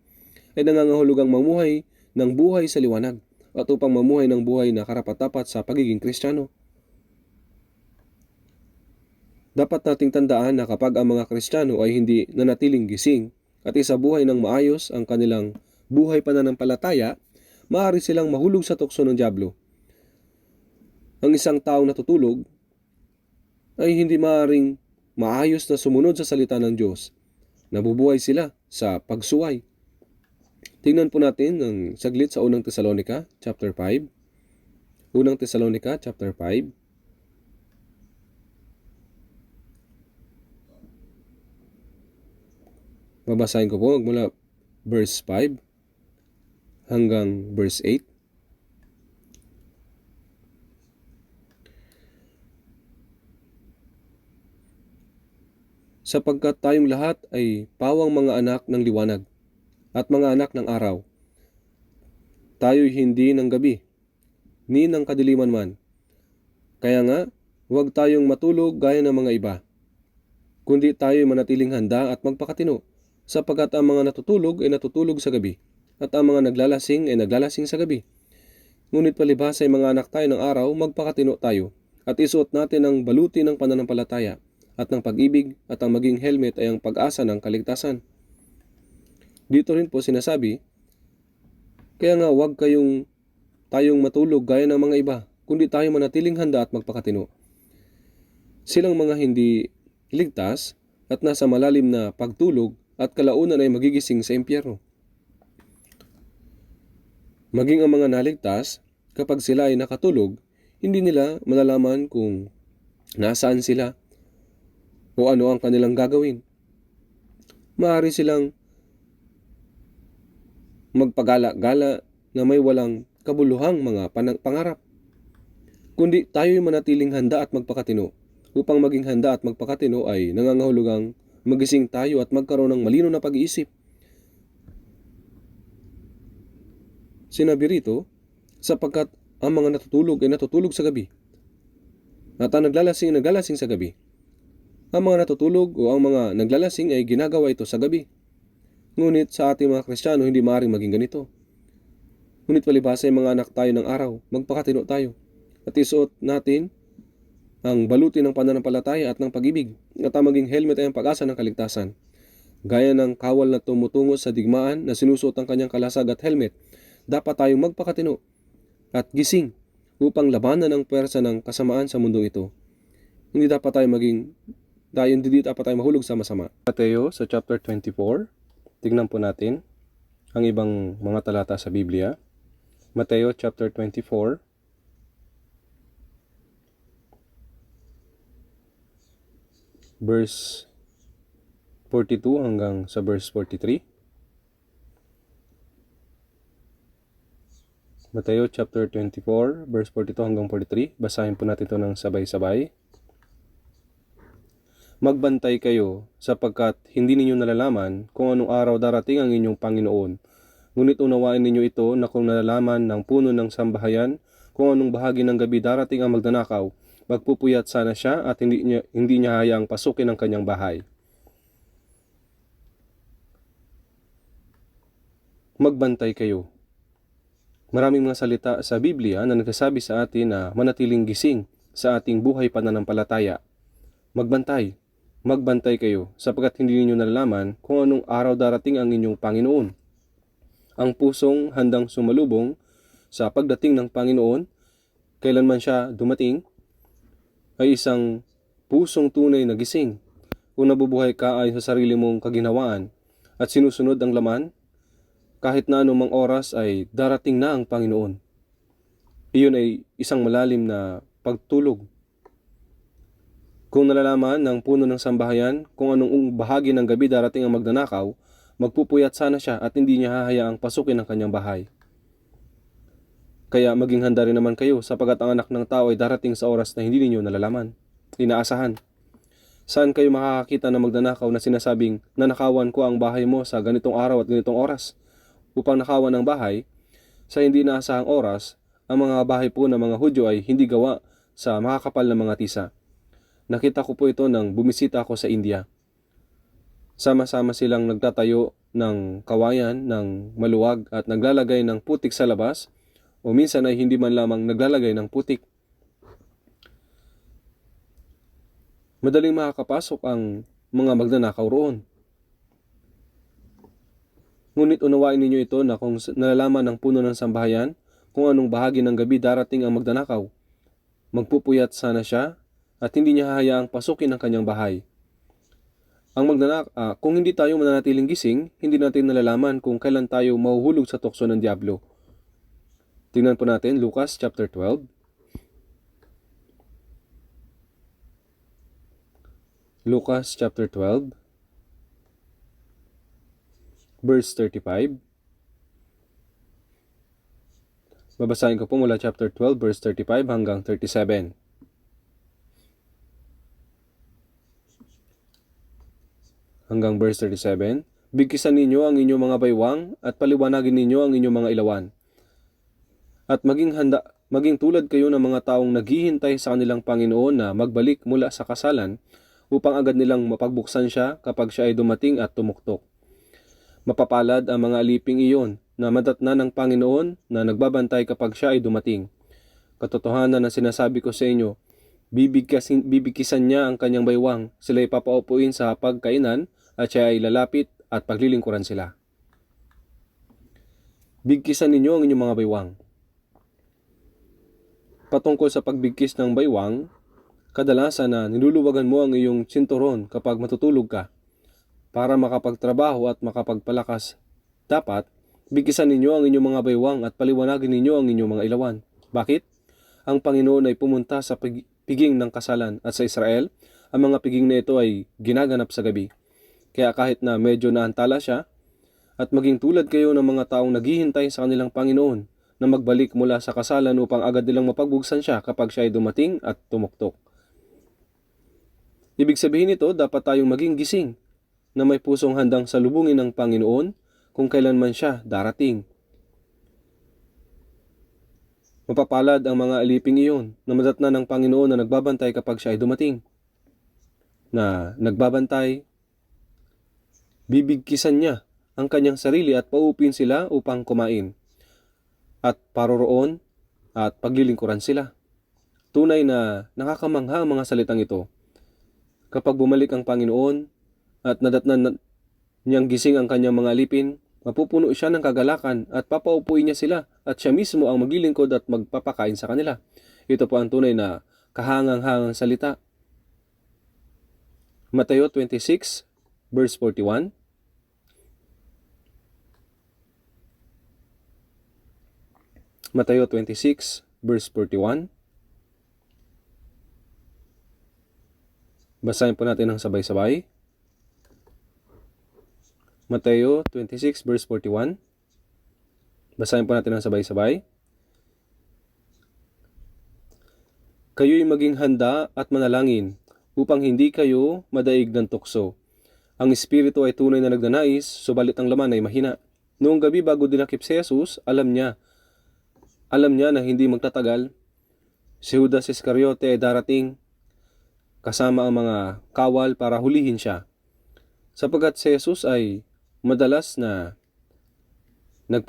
ay nangangahulugang mamuhay ng buhay sa liwanag at upang mamuhay ng buhay na karapat-dapat sa pagiging Kristiyano. Dapat nating tandaan na kapag ang mga Kristiyano ay hindi nanatiling gising at isabuhay ng maayos ang kanilang buhay pananampalataya, maaari silang mahulog sa tukso ng dyablo. Ang isang taong natutulog ay hindi maaaring maayos na sumunod sa salita ng Diyos. Nabubuhay sila sa pagsuway. Tingnan po natin ang saglit sa unang Tesalonica chapter 5. Unang Tesalonica chapter 5. Babasahin ko po mula verse 5 hanggang verse 8. Sapagkat tayong lahat ay pawang mga anak ng liwanag At mga anak ng araw, tayo'y hindi ng gabi, ni ng kadiliman man. Kaya nga, huwag tayong matulog gaya ng mga iba, kundi tayo'y manatiling handa at magpakatino, sapagkat ang mga natutulog ay natutulog sa gabi, at ang mga naglalasing ay naglalasing sa gabi. Ngunit palibhas ay mga anak tayo ng araw, magpakatino tayo, at isuot natin ang baluti ng pananampalataya, at ng pag-ibig, at ang maging helmet ay ang pag-asa ng kaligtasan. Dito rin po sinasabi, kaya nga huwag tayong matulog gaya ng mga iba, kundi tayo manatiling handa at magpakatino. Silang mga hindi ligtas at nasa malalim na pagtulog at kalaunan ay magigising sa impyerno. Maging ang mga naligtas, kapag sila ay nakatulog, hindi nila malalaman kung nasaan sila o ano ang kanilang gagawin. Maaari silang magpagala-gala na may walang kabuluhang mga pangarap. Kundi tayo'y manatiling handa at magpakatino. Upang maging handa at magpakatino ay nangangahulugang magising tayo at magkaroon ng malino na pag-iisip. Sinabi rito, sapagkat ang mga natutulog ay natutulog sa gabi, at ang naglalasing sa gabi. Ang mga natutulog o ang mga naglalasing ay ginagawa ito sa gabi. Ngunit sa ating mga Kristiyano, hindi maaaring maging ganito. Ngunit palibhasa ay mga anak tayo ng araw, magpakatino tayo, at isuot natin ang baluti ng pananampalataya at ng pag-ibig, at ang maging helmet ay ang pag-asa ng kaligtasan. Gaya ng kawal na tumutungo sa digmaan na sinusuot ang kanyang kalasag at helmet, dapat tayong magpakatino at gising upang labanan ang pwersa ng kasamaan sa mundong ito. Hindi dapat tayo mahulog sa masama. Mateo sa chapter 24, tignan po natin ang ibang mga talata sa Biblia. Mateo chapter 24, verse 42 hanggang sa verse 43. Mateo chapter 24, verse 42 hanggang 43. Basahin po natin ito ng sabay-sabay. Magbantay kayo, sapagkat hindi ninyo nalalaman kung anong araw darating ang inyong Panginoon. Ngunit unawain ninyo ito na kung nalalaman ng puno ng sambahayan kung anong bahagi ng gabi darating ang magnanakaw, magpupuyat sana siya at hindi niya hayaang pasukin ang kanyang bahay. Magbantay kayo. Maraming mga salita sa Biblia na nagsasabi sa atin na manatiling gising sa ating buhay pananampalataya. Magbantay kayo, sapagkat hindi ninyo nalalaman kung anong araw darating ang inyong Panginoon. Ang pusong handang sumalubong sa pagdating ng Panginoon, kailanman siya dumating, ay isang pusong tunay na gising. Kung nabubuhay ka ayon sa sarili mong kaginhawaan at sinusunod ang laman, kahit na anumang oras ay darating na ang Panginoon. Iyon ay isang malalim na pagtulog. Kung nalalaman ng puno ng sambahayan kung anong bahagi ng gabi darating ang magnanakaw, magpupuyat sana siya at hindi niya hahayaang pasukin ang kanyang bahay. Kaya maging handa rin naman kayo, sapagkat ang anak ng tao ay darating sa oras na hindi ninyo nalalaman, inaasahan. Saan kayo makakakita ng magnanakaw na sinasabing, nanakawan ko ang bahay mo sa ganitong araw at ganitong oras? Upang nakawan ang bahay, sa hindi naasahang oras, ang mga bahay po ng mga Hudyo ay hindi gawa sa makakapal na mga tisa. Nakita ko po ito nang bumisita ako sa India. Sama-sama silang nagtatayo ng kawayan ng maluwag at naglalagay ng putik sa labas, o minsan ay hindi man lamang naglalagay ng putik. Madaling makakapasok ang mga magnanakaw roon. Ngunit unawain ninyo ito na kung nalalaman ng puno ng sambahayan kung anong bahagi ng gabi darating ang magnanakaw, magpupuyat sana siya at hindi niya hahayaang pasukin ang kanyang bahay. Kung hindi tayo mananatiling gising, hindi natin nalalaman kung kailan tayo mahuhulog sa tukso ng Diablo. Tingnan po natin Lucas chapter 12. Lucas chapter 12, verse 35. Babasahin ko po mula chapter 12, verse 35 hanggang 37. Hanggang verse 37. Bigkisan ninyo ang inyong mga baywang at paliwanagin ninyo ang inyong mga ilawan. At maging tulad kayo ng mga taong naghihintay sa kanilang Panginoon na magbalik mula sa kasalan upang agad nilang mapagbuksan siya kapag siya ay dumating at tumuktok. Mapapalad ang mga aliping iyon na madatna ng Panginoon na nagbabantay kapag siya ay dumating. Katotohanan na sinasabi ko sa inyo, bibigkisan niya ang kanyang baywang, sila ipapaupuin sa pagkainan at siya ay lalapit at paglilingkuran sila. Bigkisan ninyo ang inyong mga baywang. Patungkol sa pagbigkis ng baywang, kadalasan na niluluwagan mo ang iyong sinturon kapag matutulog ka. Para makapagtrabaho at makapagpalakas, dapat bigkisan ninyo ang inyong mga baywang at paliwanagin ninyo ang inyong mga ilawan. Bakit? Ang Panginoon ay pumunta sa piging ng kasalan at sa Israel, ang mga piging na ito ay ginaganap sa gabi. Kaya kahit na medyo naantala siya, at maging tulad kayo ng mga taong naghihintay sa kanilang Panginoon na magbalik mula sa kasalan upang agad nilang mapagbuksan siya kapag siya ay dumating at tumuktok. Ibig sabihin nito, dapat tayong maging gising na may pusong handang salubungin ng Panginoon kung kailanman siya darating. Mapapalad ang mga aliping iyon na madatna ng Panginoon na nagbabantay kapag siya ay dumating. Na nagbabantay, bibigkisan niya ang kanyang sarili at paupin sila upang kumain. At paroroon at paglilingkuran sila. Tunay na nakakamangha ang mga salitang ito. Kapag bumalik ang Panginoon at nadatnan niyang gising ang kanyang mga alipin, mapupuno siya ng kagalakan at papaupuin niya sila at siya mismo ang maglilingkod at magpapakain sa kanila. Ito po ang tunay na kahangang-hangang salita. Mateo 26 verse 41. Mateo 26 verse 41. Basahin po natin ng sabay-sabay. Mateo 26 verse 41. Basahin po natin ng sabay-sabay. Kayo'y maging handa at manalangin upang hindi kayo madaig ng tukso. Ang espiritu ay tunay na nagnanais, subalit ang laman ay mahina. Noong gabi bago dinakip si Jesus, alam niya na hindi magtatagal, si Judas Iscariote ay darating kasama ang mga kawal para hulihin siya. Sapagkat si Jesus ay madalas na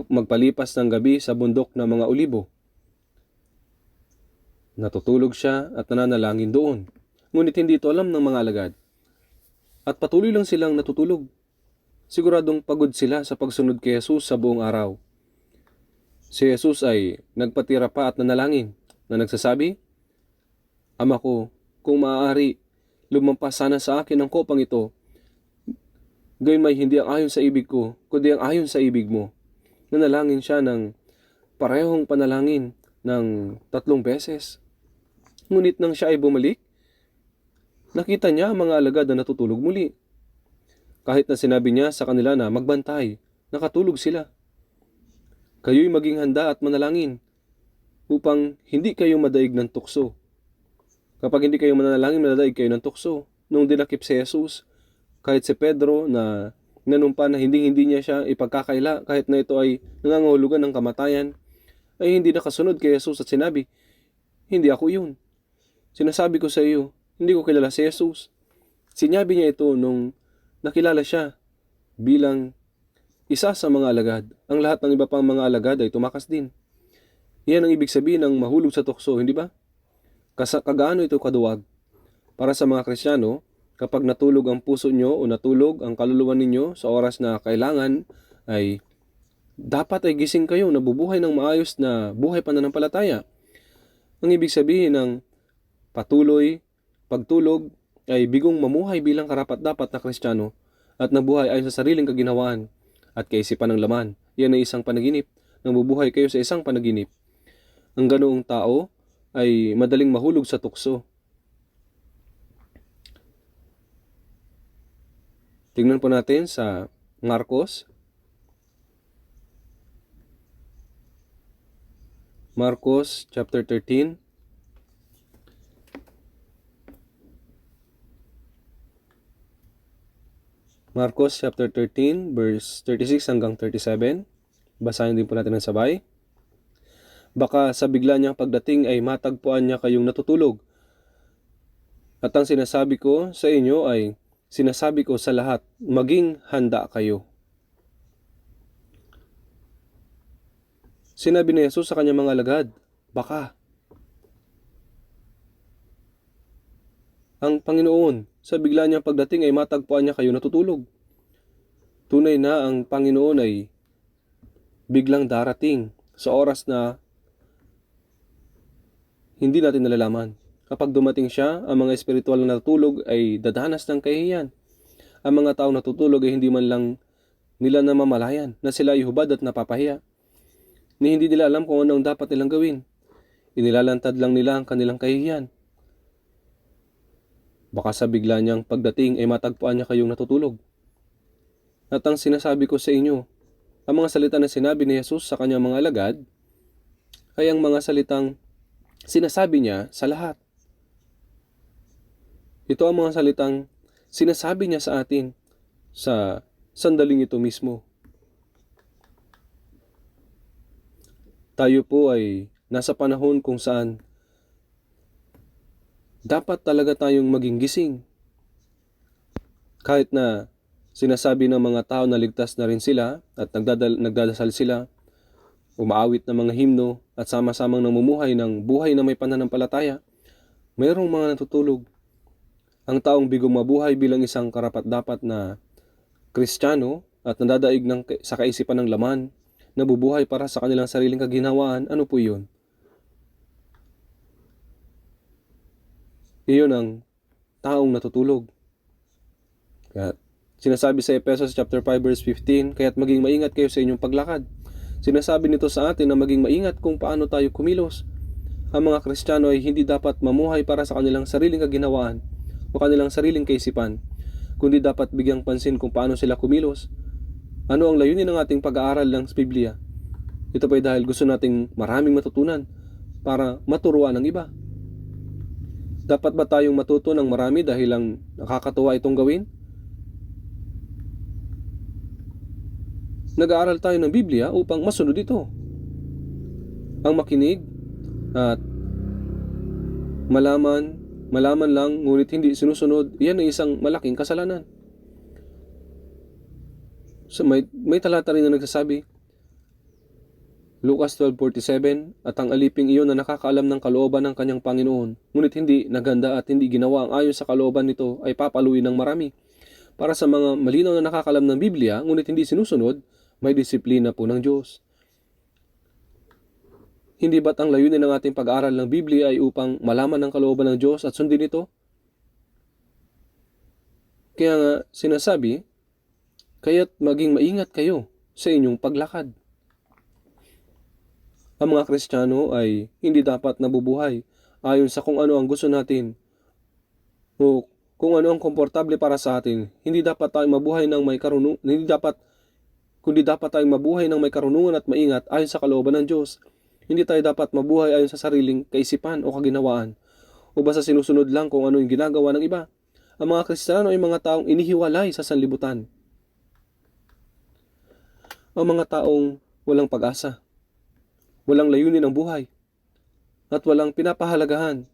magpalipas ng gabi sa bundok ng mga olibo. Natutulog siya at nananalangin doon. Ngunit hindi ito alam ng mga alagad. At patuloy lang silang natutulog. Siguradong pagod sila sa pagsunod kay Jesus sa buong araw. Si Jesus ay nagpatira pa at nanalangin na nagsasabi, Ama ko, kung maaari, lumampas sana sa akin ang kopang ito. Gayon may hindi ang ayon sa ibig ko, kundi ang ayon sa ibig mo. Nanalangin siya ng parehong panalangin ng 3 beses. Ngunit nang siya ay bumalik, nakita niya ang mga alagad na natutulog muli. Kahit na sinabi niya sa kanila na magbantay, nakatulog sila. Kayo'y maging handa at manalangin upang hindi kayo madaig ng tukso. Kapag hindi kayo manalangin, madadaig kayo ng tukso. Nung dinakip si Jesus, kahit si Pedro na nanumpa na hindi niya siya ipagkakaila, kahit na ito ay nangangahulugan ng kamatayan, ay hindi nakasunod kay Jesus at sinabi, hindi ako yun. Sinasabi ko sa iyo, hindi ko kilala si Jesus. Sinabi niya ito nung nakilala siya bilang isa sa mga alagad. Ang lahat ng iba pang mga alagad ay tumakas din. Iyan ang ibig sabihin ng mahulog sa tukso, hindi ba? Kagaano ito kaduwag? Para sa mga Kristiyano, kapag natulog ang puso nyo o natulog ang kaluluwa ninyo sa oras na kailangan, ay dapat ay gising kayo, nabubuhay ng maayos na buhay pananampalataya. Ang ibig sabihin ng pagtulog ay bigong mamuhay bilang karapat-dapat na Kristiyano at nabuhay ayon sa sariling kaginhawaan at kaisipan ng laman. Yan ay isang panaginip. Nabubuhay kayo sa isang panaginip. Ang ganoong tao ay madaling mahulog sa tukso. Tingnan po natin sa Marcos. Marcos chapter 13. Marcos chapter 13 verse 36 hanggang 37. Basahin din po natin ng sabay. Baka sa bigla niyang pagdating ay matagpuan niya kayong natutulog. At ang sinasabi ko sa inyo ay sinasabi ko sa lahat, maging handa kayo. Sinabi ni Jesus sa kanyang mga alagad, baka. Ang Panginoon, sa bigla niyang pagdating ay matagpuan niya kayo natutulog. Tunay na ang Panginoon ay biglang darating sa oras na hindi natin nalalaman. Kapag dumating siya, ang mga espiritual na natutulog ay dadanas ng kahihiyan. Ang mga taong natutulog ay hindi man lang nila namamalayan na sila ay hubad at napapahiya. Ni hindi nila alam kung ano ang dapat nilang gawin. Inilalantad lang nila ang kanilang kahihiyan. Baka sa bigla niyang pagdating ay matagpuan niya kayong natutulog. At ang sinasabi ko sa inyo, ang mga salita na sinabi ni Jesus sa kanyang mga alagad, ay ang mga salitang sinasabi niya sa lahat. Ito ang mga salitang sinasabi niya sa atin sa sandaling ito mismo. Tayo po ay nasa panahon kung saan dapat talaga tayong maging gising. Kahit na sinasabi ng mga tao na ligtas na rin sila at nagdadasal sila, umaawit ng mga himno at sama-samang namumuhay ng buhay na may pananampalataya, mayroong mga natutulog. Ang taong bigong mabuhay bilang isang karapat-dapat na Kristiyano at nadadaig sa kaisipan ng laman, nabubuhay para sa kanilang sariling kaginhawaan, ano po yun? Iyon ang taong natutulog. Kaya sinasabi sa Efesos chapter 5 verse 15, kaya't maging maingat kayo sa inyong paglakad. Sinasabi nito sa atin na maging maingat kung paano tayo kumilos. Ang mga Kristiyano ay hindi dapat mamuhay para sa kanilang sariling kaginhawaan o kanilang sariling kaisipan, kundi dapat bigyang pansin kung paano sila kumilos. Ano ang layunin ng ating pag-aaral ng Biblia? Ito pa ay dahil gusto nating maraming matutunan para maturuan ng iba. Dapat ba tayong matuto ng marami dahil lang nakakatuwa itong gawin? Nag-aaral tayo ng Biblia upang masunod ito. Ang makinig at malaman lang ngunit hindi sinusunod, yan ay isang malaking kasalanan. So may talata rin na nagsasabi, Lucas 12:47, at ang aliping iyon na nakakaalam ng kalooban ng kanyang Panginoon, ngunit hindi naganda at hindi ginawa ang ayon sa kalooban nito, ay papaluin ng marami. Para sa mga malinaw na nakakaalam ng Biblia, ngunit hindi sinusunod, may disiplina po ng Diyos. Hindi ba't ang layunin ng ating pag-aaral ng Biblia ay upang malaman ang kalooban ng Diyos at sundin ito? Kaya nga sinasabi, kaya't maging maingat kayo sa inyong paglakad. Ang mga Kristiyano ay hindi dapat nabubuhay ayon sa kung ano ang gusto natin o kung ano ang komportable para sa atin. Hindi dapat tayong mabuhay ng may karunungan, kundi dapat tayong mabuhay ng may karunungan at maingat ayon sa kalooban ng Diyos. Hindi tayo dapat mabuhay ayon sa sariling kaisipan o kaginawaan o basta sinusunod lang kung ano yung ginagawa ng iba. Ang mga Kristiyano ay mga taong inihiwalay sa sanlibutan. Ang mga taong walang pag-asa, walang layunin ng buhay, at walang pinapahalagahan.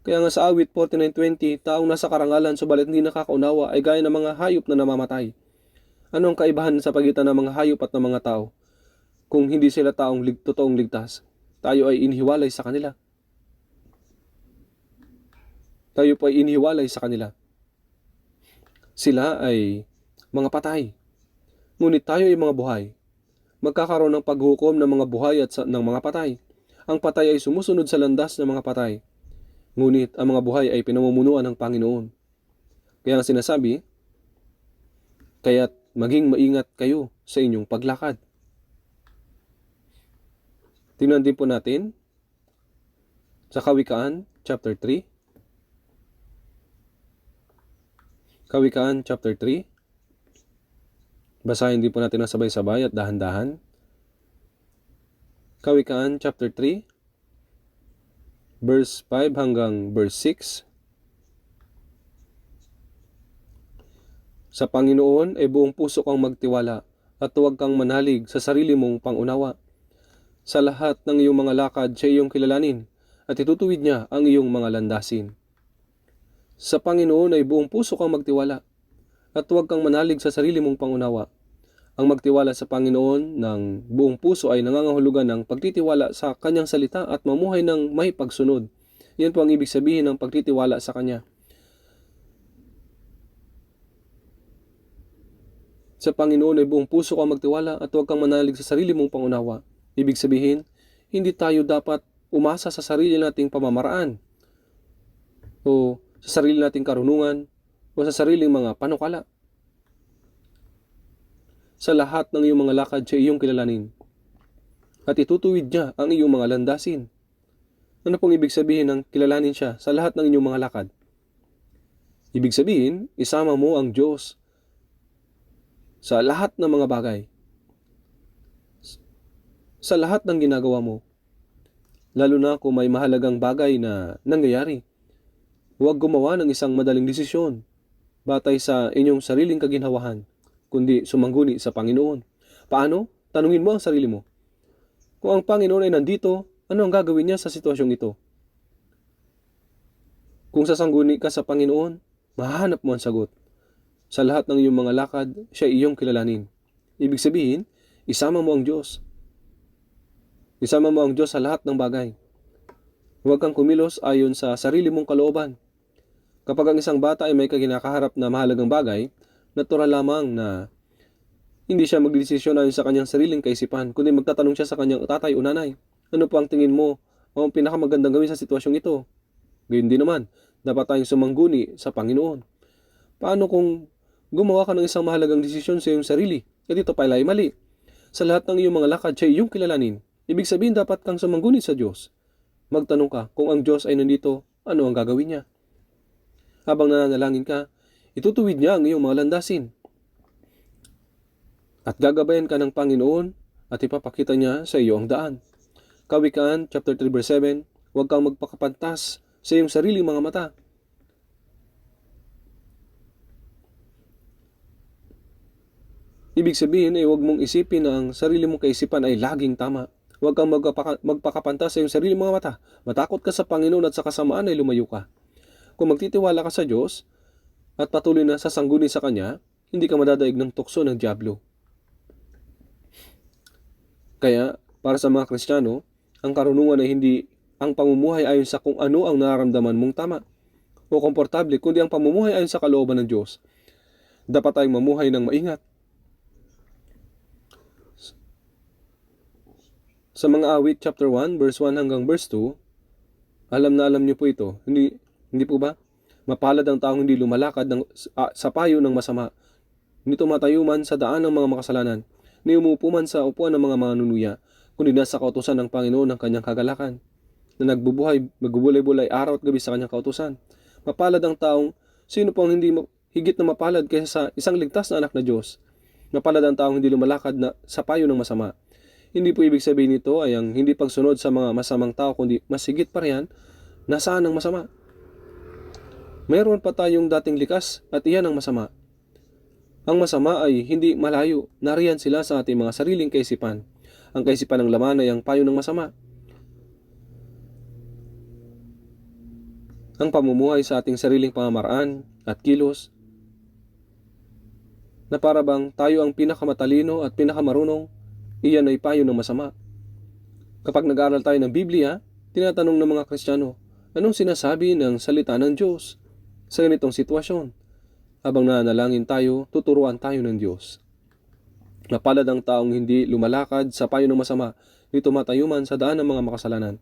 Kaya nga sa awit 49:20, taong nasa karangalan subalit hindi nakakaunawa ay gaya ng mga hayop na namamatay. Ano ang kaibahan sa pagitan ng mga hayop at ng mga tao? Kung hindi sila taong totoong ligtas, tayo ay inihiwalay sa kanila. Tayo po ay inihiwalay sa kanila. Sila ay mga patay, ngunit tayo ay mga buhay. Magkakaroon ng paghukom ng mga buhay at ng mga patay. Ang patay ay sumusunod sa landas ng mga patay, ngunit ang mga buhay ay pinamumunuan ng Panginoon. Kaya ang sinasabi, kaya't maging maingat kayo sa inyong paglakad. Tingnan din po natin sa Kawikaan chapter 3. Kawikaan chapter 3. Basahin din po natin ng sabay-sabay at dahan-dahan. Kawikaan chapter 3, verse 5 hanggang verse 6. Sa Panginoon ay buong puso kang magtiwala at huwag kang manalig sa sarili mong pangunawa. Sa lahat ng iyong mga lakad siya iyong kilalanin at itutuwid niya ang iyong mga landasin. Sa Panginoon ay buong puso kang magtiwala at huwag kang manalig sa sarili mong pangunawa. Ang magtiwala sa Panginoon ng buong puso ay nangangahulugan ng pagtitiwala sa Kanyang salita at mamuhay ng may pagsunod. Yan po ang ibig sabihin ng pagtitiwala sa Kanya. Sa Panginoon ay buong puso kang magtiwala at huwag kang manalig sa sarili mong pangunawa. Ibig sabihin, hindi tayo dapat umasa sa sarili nating pamamaraan o sa sarili nating karunungan o sa sariling mga panukala. Sa lahat ng iyong mga lakad siya iyong kilalanin at itutuwid niya ang iyong mga landasin. Ano pong ibig sabihin ng kilalanin siya sa lahat ng iyong mga lakad? Ibig sabihin, isama mo ang Diyos sa lahat ng mga bagay, sa lahat ng ginagawa mo, lalo na kung may mahalagang bagay na nangyayari. Huwag gumawa ng isang madaling desisyon batay sa inyong sariling kaginhawahan, kundi sumangguni sa Panginoon. Paano? Tanungin mo ang sarili mo. Kung ang Panginoon ay nandito, ano ang gagawin niya sa sitwasyong ito? Kung sasangguni ka sa Panginoon, mahahanap mo ang sagot. Sa lahat ng iyong mga lakad, siya iyong kilalanin. Ibig sabihin, isama mo ang Diyos. Isama mo ang Diyos sa lahat ng bagay. Huwag kang kumilos ayon sa sarili mong kalooban. Kapag ang isang bata ay may kaginakaharap na mahalagang bagay, natural lamang na hindi siya magdesisyon ayon sa kanyang sariling kaisipan, kundi magtatanong siya sa kanyang tatay o nanay. Ano po ang tingin mo o ang pinakamagandang gawin sa sitwasyong ito? Gayun din naman, dapat tayong sumangguni sa Panginoon. Paano kung gumawa ka ng isang mahalagang desisyon sa iyong sarili at ito pala ay mali? Sa lahat ng iyong mga lakad, siya iyong kilalanin. Ibig sabihin, dapat kang sumangguni sa Diyos. Magtanong ka, kung ang Diyos ay nandito, ano ang gagawin niya? Habang nananalangin ka, itutuwid niya ang iyong mga landasin. At gagabayan ka ng Panginoon at ipapakita niya sa iyo ang daan. Kawikaan, chapter 3, verse 7, huwag kang magpakapantas sa iyong sariling mga mata. Ibig sabihin ay huwag mong isipin na ang sarili mong kaisipan ay laging tama. Huwag kang magpakapantas sa iyong sarili mga mata. Matakot ka sa Panginoon at sa kasamaan ay lumayo ka. Kung magtitiwala ka sa Diyos at patuloy na sasangguni sa Kanya, hindi ka madadaig ng tukso ng dyablo. Kaya, para sa mga Kristiyano, ang karunungan ay hindi ang pamumuhay ayon sa kung ano ang nararamdaman mong tama o komportable, kundi ang pamumuhay ayon sa kalooban ng Diyos. Dapat tayong mamuhay ng maingat. Sa mga awit, chapter 1, verse 1 hanggang verse 2, alam niyo po ito. Hindi po ba? Mapalad ang taong hindi lumalakad sa payo ng masama. Hindi tumatayo man sa daan ng mga makasalanan. Ni umupo man sa upuan ng mga manunuya, kundi nasa kautusan ng Panginoon ng kanyang kagalakan, na magbubulay-bulay araw at gabi sa kanyang kautusan. Mapalad ang taong, sino po ang hindi higit na mapalad kaysa sa isang ligtas na anak na Diyos? Mapalad ang taong hindi lumalakad sa payo ng masama. Hindi po ibig sabihin nito ay ang hindi pagsunod sa mga masamang tao, kundi mas higit pa riyan, nasaan ang masama? Mayroon pa tayong dating likas at iyan ang masama. Ang masama ay hindi malayo, nariyan sila sa ating mga sariling kaisipan. Ang kaisipan ng laman ay ang payo ng masama. Ang pamumuhay sa ating sariling pamamaraan at kilos, na para bang tayo ang pinakamatalino at pinakamarunong, iyan ay payo ng masama. Kapag nag-aaral tayo ng Biblia, tinatanong ng mga Kristiyano, anong sinasabi ng salita ng Diyos sa ganitong sitwasyon? Habang nananalangin tayo, tuturuan tayo ng Diyos. Mapalad ang taong hindi lumalakad sa payo ng masama, ni tumatayo man sa daan ng mga makasalanan.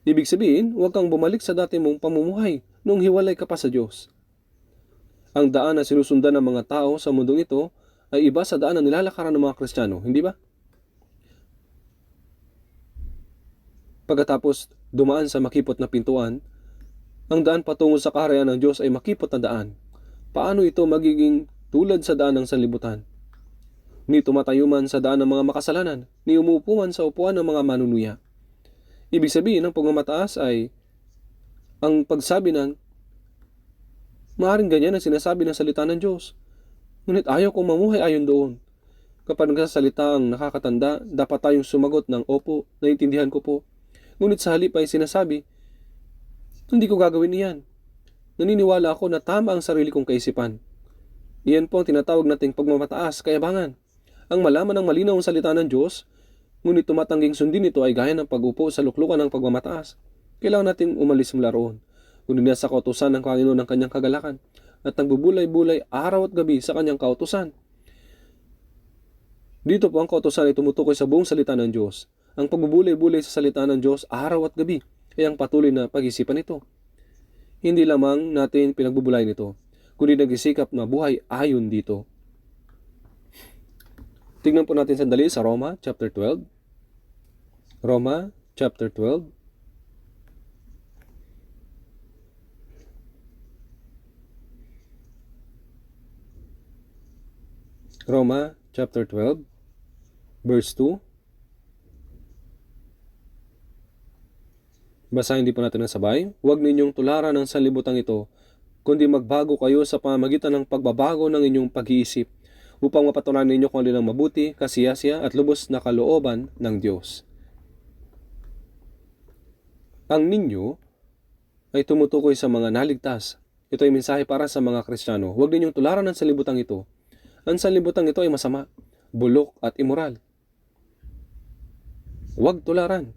Ibig sabihin, huwag kang bumalik sa dati mong pamumuhay nung hiwalay ka pa sa Diyos. Ang daan na sinusundan ng mga tao sa mundong ito ay iba sa daan na nilalakaran ng mga Kristiyano, hindi ba? Pagkatapos dumaan sa makipot na pintuan, ang daan patungo sa kaharian ng Diyos ay makipot na daan. Paano ito magiging tulad sa daan ng sanlibutan? Ni tumatayo man sa daan ng mga makasalanan, ni umupo man sa upuan ng mga manunuya. Ibig sabihin ng pagmamataas ay ang pagsabi ng Maaaring ganyan ang sinasabi ng salita ng Diyos. Ngunit ayaw kong mamuhay ayon doon. Kapag nagsasalita ang nakakatanda, dapat tayong sumagot ng opo, naiintindihan ko po. Ngunit sa halip ay sinasabi, hindi ko gagawin iyan. Naniniwala ako na tama ang sarili kong kaisipan. Iyan po ang tinatawag nating pagmamataas, kayabangan. Ang malaman ng malinaw ang salita ng Diyos, ngunit tumatangging sundin ito ay gaya ng pag-upo sa luklukan ng pagmamataas. Kailangan nating umalis mula roon. Kundi nasa kautusan ng Panginoon ng kanyang kagalakan at nagbubulay-bulay araw at gabi sa kanyang kautusan. Dito po ang kautusan ay tumutukoy sa buong salita ng Diyos. Ang pagbubulay-bulay sa salita ng Diyos araw at gabi ay ang patuloy na pag-isipan nito. Hindi lamang natin pinagbubulay nito, kundi nag-isikap na buhay ayon dito. Tingnan po natin sandali sa Roma chapter 12. Roma chapter 12. Roma chapter 12 verse 2. Basahin din po natin ng sabay. Huwag ninyong tularan ng sanlibutan ito, kundi magbago kayo sa pamamagitan ng pagbabago ng inyong pag-iisip, upang mapatunayan ninyo kung alin ang mabuti, kasiyasiya at lubos na kalooban ng Diyos. Ang ninyo ay tumutukoy sa mga naligtas. Ito ay mensahe para sa mga Kristiyano. Huwag ninyong tularan ng sanlibutan ito. Ang sanlibutan ito ay masama, bulok at immoral. Huwag tularan.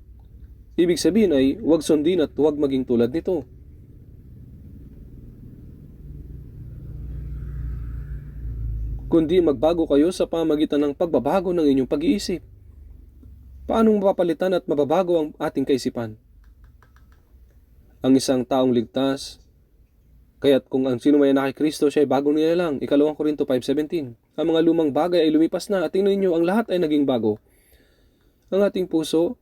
Ibig sabihin ay huwag sundin at huwag maging tulad nito. Kundi magbago kayo sa pamamagitan ng pagbabago ng inyong pag-iisip. Paano mapapalitan at mababago ang ating kaisipan? Ang isang taong ligtas, kaya't kung ang sino may na kay Kristo, siya ay bagong nilalang. 2 Korinto 5:17. Ang mga lumang bagay ay lumipas na at tingnan ninyo, ang lahat ay naging bago. Ang ating puso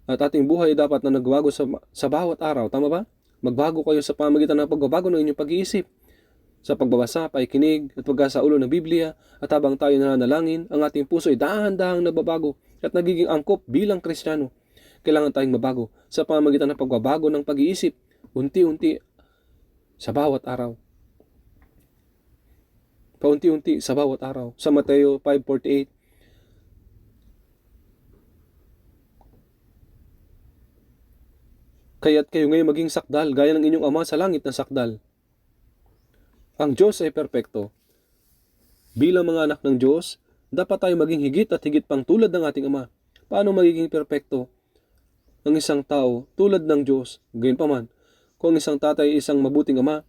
at ating buhay dapat na nagbago sa bawat araw. Tama ba? Magbago kayo sa pamamagitan ng pagbabago ng inyong pag-iisip. Sa pagbabasa, paikinig at pagkasaulo ng Biblia, at habang tayo nananalangin, ang ating puso ay dahan-dahang nababago at nagiging angkop bilang Kristiyano. Kailangan tayong mabago sa pamamagitan ng pagbabago ng pag-iisip, unti-unti sa bawat araw. Paunti-unti sa bawat araw. Sa Mateo 5:48, kaya't kayo ngayon maging sakdal, gaya ng inyong Ama sa langit na sakdal. Ang Diyos ay perpekto. Bilang mga anak ng Diyos, dapat tayo maging higit at higit pang tulad ng ating Ama. Paano magiging perpekto ang isang tao tulad ng Diyos? Gayunpaman, kung isang tatay ay isang mabuting ama,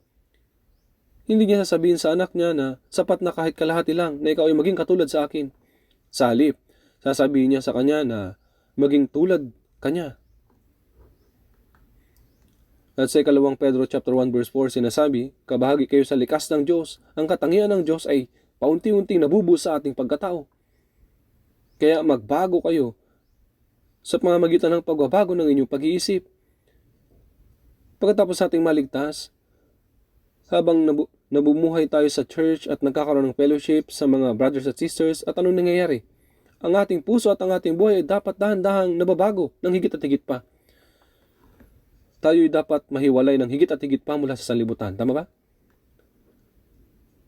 hindi niya sasabihin sa anak niya na sapat na kahit kalahati lang na ikaw ay maging katulad sa akin. Sa halip, sasabihin niya sa kanya na maging tulad kanya. At sa 2 Pedro chapter 1 verse 4 sinasabi, kabahagi kayo sa likas ng Diyos. Ang katangian ng Diyos ay paunti-unting nabubuo sa ating pagkatao. Kaya magbago kayo sa pamamagitan ng pagbabago ng inyong pag-iisip. Pagkatapos ating maligtas, habang nabumuhay tayo sa church at nagkakaroon ng fellowship sa mga brothers at sisters, at anong nangyayari? Ang ating puso at ang ating buhay ay dapat dahan-dahang nababago ng higit at higit pa. Tayo'y dapat mahiwalay ng higit at higit pa mula sa sanlibutan. Tama ba?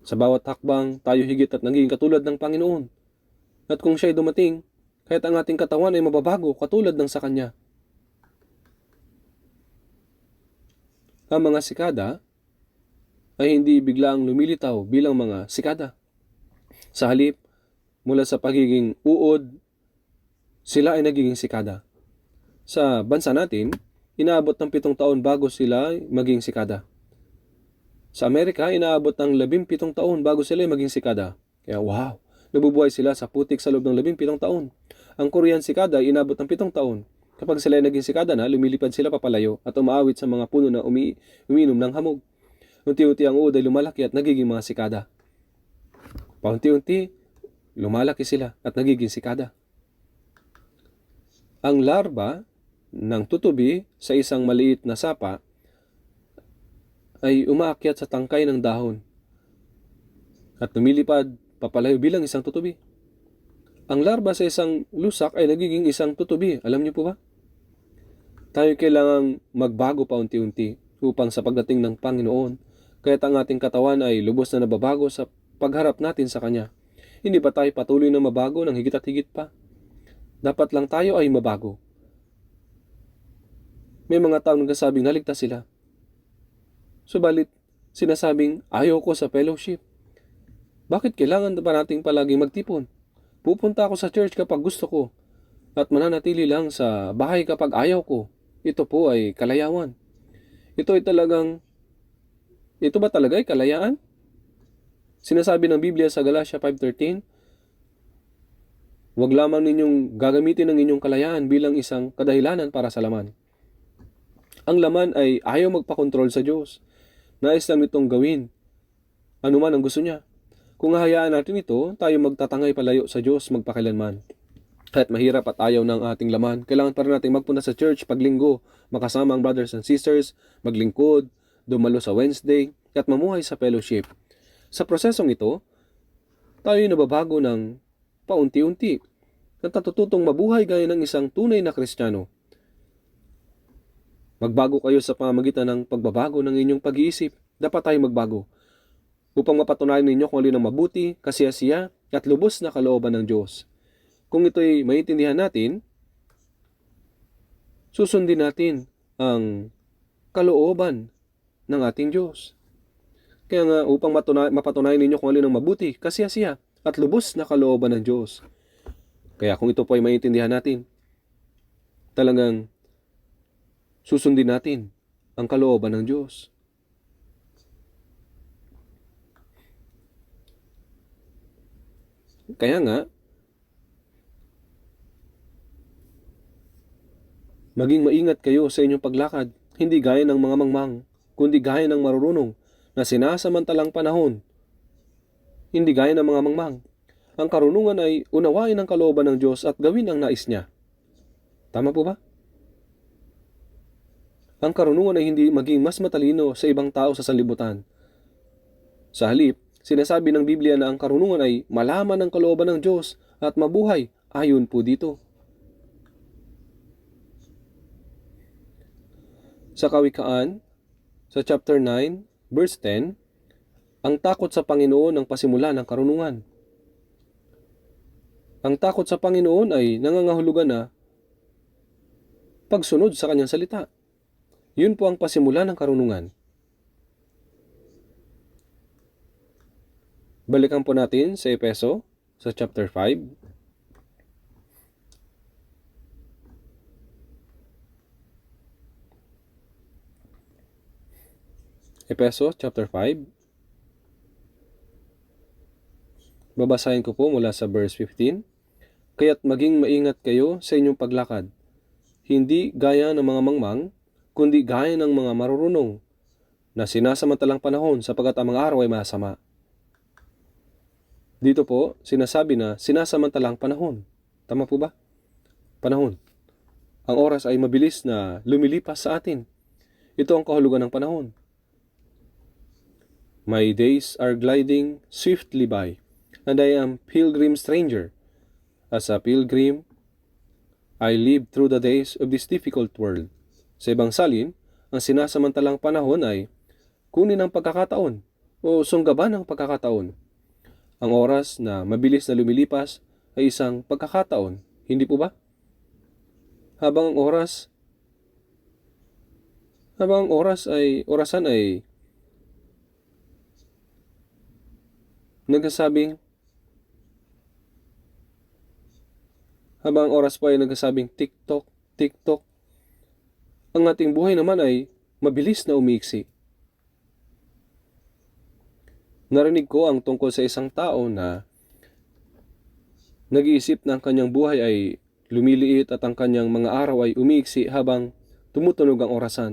Sa bawat hakbang, tayo higit at naging katulad ng Panginoon. At kung siya'y dumating, kahit ang ating katawan ay mababago katulad ng sa Kanya. Ang mga sikada ay hindi biglang lumilitaw bilang mga sikada. Sa halip, mula sa pagiging uod, sila ay nagiging sikada. Sa bansa natin, inaabot ng 7 taon bago sila maging sikada. Sa Amerika, inaabot ng 17 taon bago sila maging sikada. Kaya wow, nabubuhay sila sa putik sa loob ng 17 taon. Ang Korean sikada ay inabot ng 7 taon. Kapag sila ay naging sikada na, lumilipad sila papalayo at umaawit sa mga puno na umiinom ng hamog. Unti-unti ang uod ay lumalaki at nagiging mga sikada. Paunti-unti, lumalaki sila at nagiging sikada. Ang larva ng tutubi sa isang maliit na sapa ay umaakyat sa tangkay ng dahon at lumilipad papalayo bilang isang tutubi. Ang larva sa isang lusak ay nagiging isang tutubi. Alam niyo po ba? Tayo kailangang magbago paunti-unti upang sa pagdating ng Panginoon, Kaya't ang ating katawan ay lubos na nababago sa pagharap natin sa Kanya. Hindi ba tayo patuloy na mabago ng higit at higit pa? Dapat lang tayo ay mabago. May mga taong nagsasabing naligtas sila. Subalit, sinasabing ayaw ko sa fellowship. Bakit kailangan ba nating palaging magtipon? Pupunta ako sa church kapag gusto ko at mananatili lang sa bahay kapag ayaw ko. Ito po ay kalayawan. Ito ba talaga ay kalayaan? Sinasabi ng Biblia sa Galatia 5:13, huwag lamang ninyong gagamitin ang inyong kalayaan bilang isang kadahilanan para sa laman. Ang laman ay ayaw magpakontrol sa Diyos. Nais lang nitong gawin ano man ang gusto niya. Kung hahayaan natin ito, tayo magtatangay palayo sa Diyos magpakailanman. Kahit mahirap at ayaw ng ating laman, kailangan pa rin natin magpunta sa church paglinggo, makasama ang brothers and sisters, maglingkod, dumalo sa Wednesday, at mamuhay sa fellowship. Sa prosesong ito, tayo nababago ng paunti-unti at natututong mabuhay gaya ng isang tunay na Kristiyano. Magbago kayo sa pamamagitan ng pagbabago ng inyong pag-iisip. Dapat tayo magbago upang mapatunayan ninyo kung alin ang mabuti, kasiyasiya, at lubos na kalooban ng Diyos. Kung ito'y maintindihan natin, susundin natin ang kalooban ng ating Diyos. Kaya nga, upang mapatunayan ninyo kung alin ang mabuti, kasiyasiya, at lubos na kalooban ng Diyos. Kaya kung ito po ay maintindihan natin, talagang susundin natin ang kalooban ng Diyos. Kaya nga, maging maingat kayo sa inyong paglakad, hindi gaya ng mga mangmang, kundi gaya ng marurunong na sinasamantalang panahon. Hindi gaya ng mga mangmang. Ang karunungan ay unawain ang kalooban ng Diyos at gawin ang nais niya. Tama po ba? Ang karunungan ay hindi maging mas matalino sa ibang tao sa sanlibutan. Sa halip, sinasabi ng Biblia na ang karunungan ay malaman ang kalooban ng Diyos at mabuhay ayon po dito. Sa Kawikaan, sa chapter 9, verse 10, ang takot sa Panginoon ang pasimula ng karunungan. Ang takot sa Panginoon ay nangangahulugan na pagsunod sa kanyang salita. Yun po ang pasimula ng karunungan. Balikan po natin sa Efeso, sa chapter 5. Efeso, chapter 5. Babasahin ko po mula sa verse 15. Kaya't maging maingat kayo sa inyong paglakad, hindi gaya ng mga mangmang, kundi gaya ng mga marurunong, na sinasamantalang panahon sapagkat ang mga araw ay masama. Dito po, sinasabi na sinasamantalang panahon. Tama po ba? Panahon. Ang oras ay mabilis na lumilipas sa atin. Ito ang kahulugan ng panahon. My days are gliding swiftly by, and I am pilgrim stranger. As a pilgrim, I live through the days of this difficult world. Sa ibang salin, ang sinasamantalang panahon ay kunin ang pagkakataon o sunggaban ang pagkakataon. Ang oras na mabilis na lumilipas ay isang pagkakataon, hindi po ba? Habang ang orasan ay nagsasabing tiktok, tiktok, ang ating buhay naman ay mabilis na umiiksi. Narinig ko ang tungkol sa isang tao na nag-iisip na ang kanyang buhay ay lumiliit at ang kanyang mga araw ay umiiksi habang tumutunog ang orasan.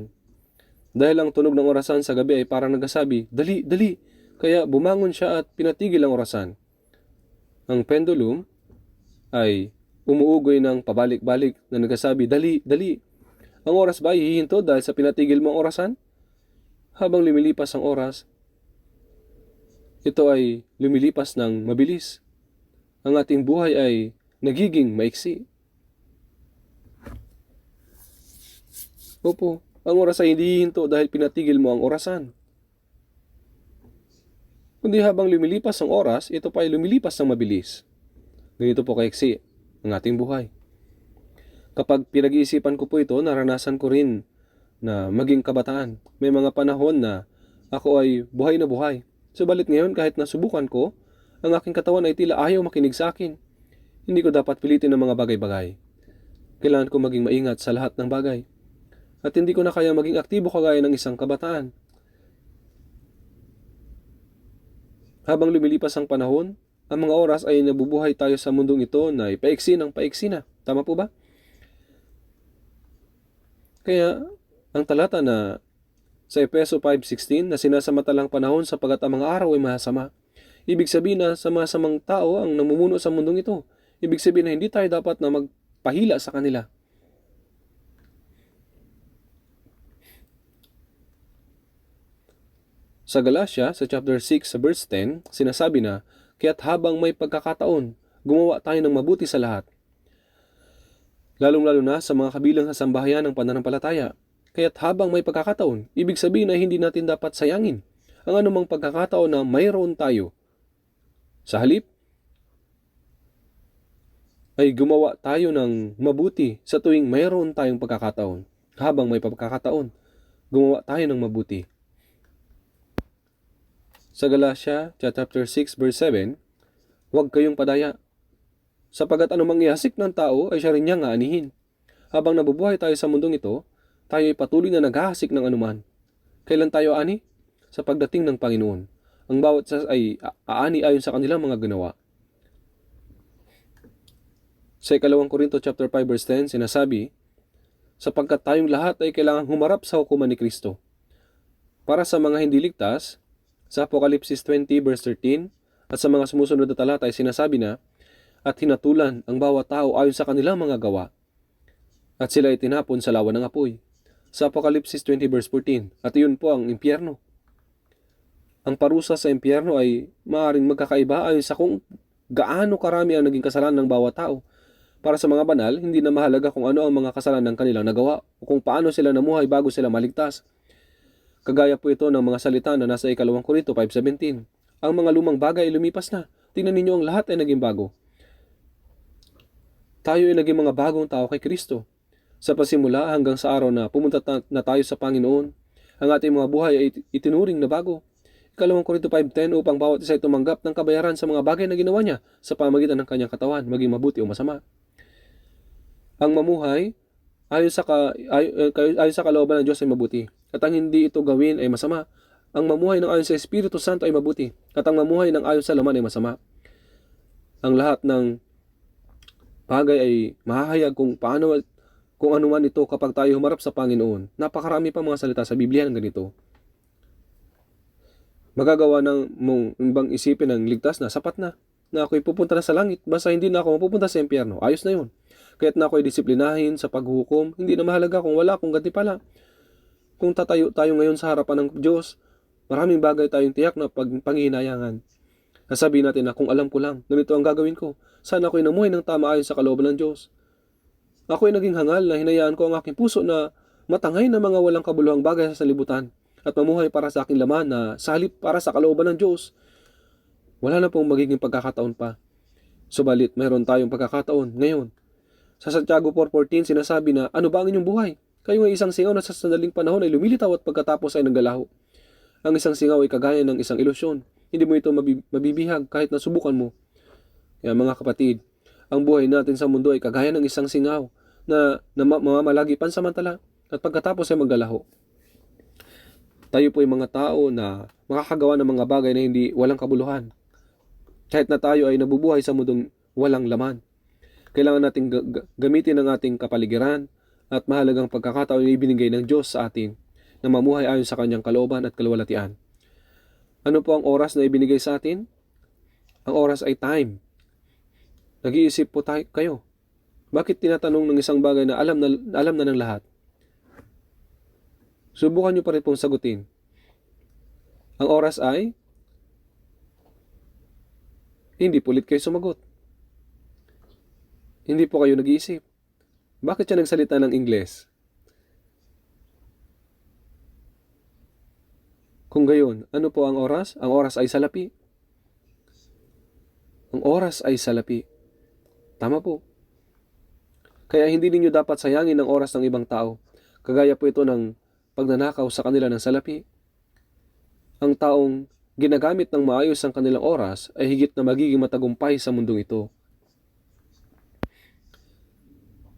Dahil ang tunog ng orasan sa gabi ay parang nagsasabi, dali, dali. Kaya bumangon siya at pinatigil ang orasan. Ang pendulum ay umuugoy ng pabalik-balik na nagsasabi, dali, dali. Ang oras ba ay hihinto dahil sa pinatigil mo ang orasan? Habang lumilipas ang oras, ito ay lumilipas ng mabilis. Ang ating buhay ay nagiging maiksi. Opo, ang oras ay hindi hihinto dahil pinatigil mo ang orasan. kundi habang lumilipas ang oras, ito pa ay lumilipas ng mabilis. Ganito po kaiksi ang ating buhay. Kapag pinag-iisipan ko po ito, naranasan ko rin na maging kabataan. May mga panahon na ako ay buhay na buhay. Subalit ngayon, kahit nasubukan ko, ang aking katawan ay tila ayaw makinig sa akin. Hindi ko dapat pilitin ng mga bagay-bagay. Kailangan ko maging maingat sa lahat ng bagay. At hindi ko na kaya maging aktibo kagaya ng isang kabataan. Habang lumilipas ang panahon, ang mga oras ay nabubuhay tayo sa mundong ito na paiksi ng paiksi na. Tama po ba? Kaya, ang talata na sa Efeso 5:16 na sinasamatalang panahon sapagat ang mga araw ay masama. Ibig sabihin na sa masamang tao ang namumuno sa mundong ito. Ibig sabihin na hindi tayo dapat na magpahila sa kanila. Sa Galatia, sa chapter 6, sa verse 10, sinasabi na, kaya't habang may pagkakataon, gumawa tayo ng mabuti sa lahat. Lalong-lalo na sa mga kabilang sa sambahayan ng pananampalataya. Kaya't habang may pagkakataon, ibig sabihin na hindi natin dapat sayangin ang anumang pagkakataon na mayroon tayo. Sa halip, ay gumawa tayo ng mabuti sa tuwing mayroon tayong pagkakataon. Habang may pagkakataon, gumawa tayo ng mabuti. Sa Galatia, chapter 6, verse 7, huwag kayong padaya, sapagat anumang ihasik ng tao ay siya rin niyang aanihin. Habang nabubuhay tayo sa mundong ito, tayo ay patuloy na naghahasik ng anuman. Kailan tayo aani? Sa pagdating ng Panginoon. Ang bawat isa ay aani ayon sa kanilang mga ginawa. Sa 2 Korinto chapter 5 verse 10, sinasabi, sapagkat tayong lahat ay kailangang humarap sa hukuman ni Kristo. Para sa mga hindi ligtas, sa Apokalipsis 20 verse 13, at sa mga sumusunod na talata ay sinasabi na, at hinatulan ang bawat tao ayon sa kanilang mga gawa, at sila ay tinapon sa lawa ng apoy. Sa Apokalipsis 20 verse 14, at iyon po ang impyerno. Ang parusa sa impyerno ay maaaring magkakaiba ayon sa kung gaano karami ang naging kasalanan ng bawat tao. Para sa mga banal, hindi na mahalaga kung ano ang mga kasalanan kanilang nagawa o kung paano sila namuhay bago sila maligtas. Kagaya po ito ng mga salita na nasa 2 Korinto 5:17. Ang mga lumang bagay ay lumipas na. Tingnan ninyo, ang lahat ay naging bago. Tayo ay naging mga bagong tao kay Kristo. Sa pasimula hanggang sa araw na pumunta na tayo sa Panginoon, ang ating mga buhay ay itinuring na bago. 2 Korinto 5:10 upang bawat isa ay tumanggap ng kabayaran sa mga bagay na ginawa niya sa pamagitan ng kanyang katawan, maging mabuti o masama. Ang mamuhay ayon sa kalooban ng Diyos ay mabuti, at ang hindi ito gawin ay masama. Ang mamuhay ng ayon sa Espiritu Santo ay mabuti, at ang mamuhay ng ayon sa laman ay masama. Ang lahat ng bagay ay mahahayag kung ano man ito kapag tayo humarap sa Panginoon. Napakarami pa mga salita sa Biblia ng ganito. Magagawa mong ibang isipin ng ligtas na sapat na ako'y pupunta na sa langit, basta hindi na ako mapupunta sa impyerno. Ayos na yun. Kaya't na ako'y disiplinahin sa paghukom, hindi na mahalaga kung wala akong gantimpala. Kung tatayo tayo ngayon sa harapan ng Diyos, maraming bagay tayong tiyak na panghihinayangan. Sasabihin natin na kung alam ko lang, ganito ang gagawin ko. Sana ako'y namuhay ng tama ayon sa kalooban ng Diyos. Ako'y naging hangal na hinayaan ko ang aking puso na matangay na mga walang kabuluhang bagay sa sanlibutan at mamuhay para sa aking laman na sa halip para sa kalooban ng Diyos. Wala na pong magiging pagkakataon pa. Subalit, mayroon tayong pagkakataon ngayon. Sa Santiago 4:14, sinasabi na, ano ba ang inyong buhay? Kayo ay isang singaw na sa sandaling panahon ay lumilitaw at pagkatapos ay naggalaho. Ang isang singaw ay kagaya ng isang ilusyon. Hindi mo ito mabibihag kahit nasubukan mo. Kaya mga kapatid, ang buhay natin sa mundo ay kagaya ng isang singaw na mamamalagi pansamantala at pagkatapos ay maggalaho. Tayo po ay mga tao na makakagawa ng mga bagay na hindi walang kabuluhan. Kahit na tayo ay nabubuhay sa mundong walang laman. Kailangan nating gamitin ang ating kapaligiran at mahalagang pagkakataon na ibinigay ng Diyos sa atin na mamuhay ayon sa kanyang kalooban at kaluwalhatian. Ano po ang oras na ibinigay sa atin? Ang oras ay time. Nag-iisip po kayo. Bakit tinatanong ng isang bagay na alam na ng lahat? Subukan nyo pa rin pong sagutin. Ang oras ay hindi pulit kayo sumagot. Hindi po kayo nag-iisip. Bakit siya nagsalita ng Ingles? Kung gayon, ano po ang oras? Ang oras ay salapi. Ang oras ay salapi. Tama po. Kaya hindi ninyo dapat sayangin ang oras ng ibang tao. Kagaya po ito ng pagnanakaw sa kanila ng salapi. Ang taong ginagamit ng maayos ang kanilang oras ay higit na magiging matagumpay sa mundong ito.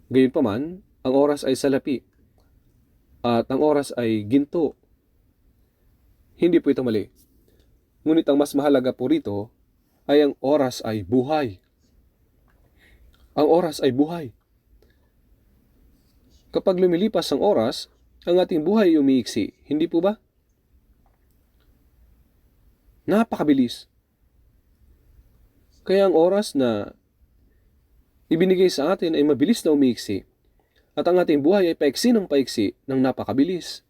Gayunpaman, ang oras ay salapi at ang oras ay ginto. Hindi po ito mali. Ngunit ang mas mahalaga po rito ay ang oras ay buhay. Ang oras ay buhay. Kapag lumilipas ang oras, ang ating buhay ay umiiksi. Hindi po ba? Napakabilis. Kaya ang oras na ibinigay sa atin ay mabilis na umiiksi. At ang ating buhay ay paiksi ng napakabilis.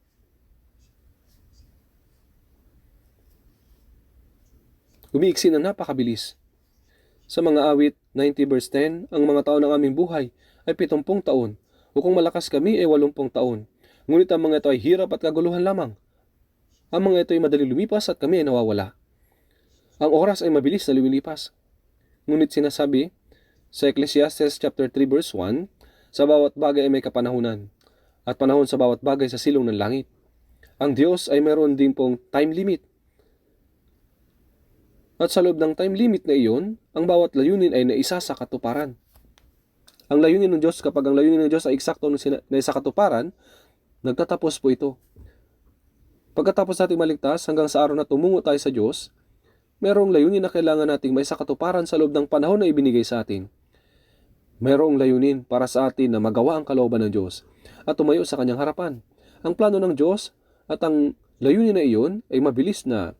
Umiiksi ng napakabilis. Sa mga awit 90 verse 10, ang mga taon ng aming buhay ay 70 taon. O kung malakas kami ay 80 taon. Ngunit ang mga ito ay hirap at kaguluhan lamang. Ang mga ito ay madaling lumipas at kami ay nawawala. Ang oras ay mabilis na lumilipas. Ngunit sinasabi sa Ecclesiastes chapter 3 verse 1, sa bawat bagay ay may kapanahunan, at panahon sa bawat bagay sa silong ng langit. Ang Diyos ay mayroon din pong time limit. At sa loob ng time limit na iyon, ang bawat layunin ay naisa sa katuparan. Ang layunin ng Diyos, kapag ang layunin ng Diyos ay eksakto na sa katuparan, nagtatapos po ito. Pagkatapos nating maligtas hanggang sa araw na tumungo tayo sa Diyos, mayroong layunin na kailangan nating may sa katuparan sa loob ng panahon na ibinigay sa atin. Mayroong layunin para sa atin na magawa ang kalooban ng Diyos at tumayo sa kanyang harapan. Ang plano ng Diyos at ang layunin na iyon ay mabilis na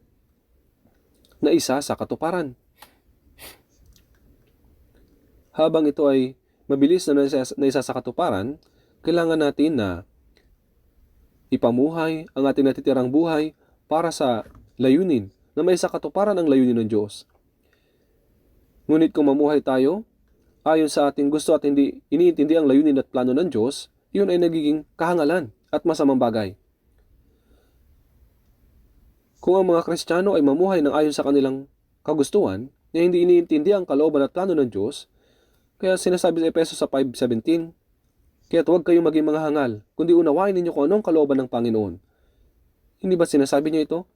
isa sa katuparan. Habang ito ay mabilis na isa sa katuparan, kailangan natin na ipamuhay ang ating natitirang buhay para sa layunin na may sa katuparan ang layunin ng Diyos. Ngunit kung mamuhay tayo ayon sa ating gusto at hindi iniintindi ang layunin at plano ng Diyos, yun ay nagiging kahangalan at masamang bagay. Kung ang mga Kristiyano ay mamuhay ng ayon sa kanilang kagustuhan, na hindi iniintindi ang kalooban at plano ng Diyos, kaya sinasabi sa Efeso sa 5:17, kaya't huwag kayong maging mga hangal, kundi unawain ninyo kung anong kalooban ng Panginoon. Hindi ba sinasabi niya ito?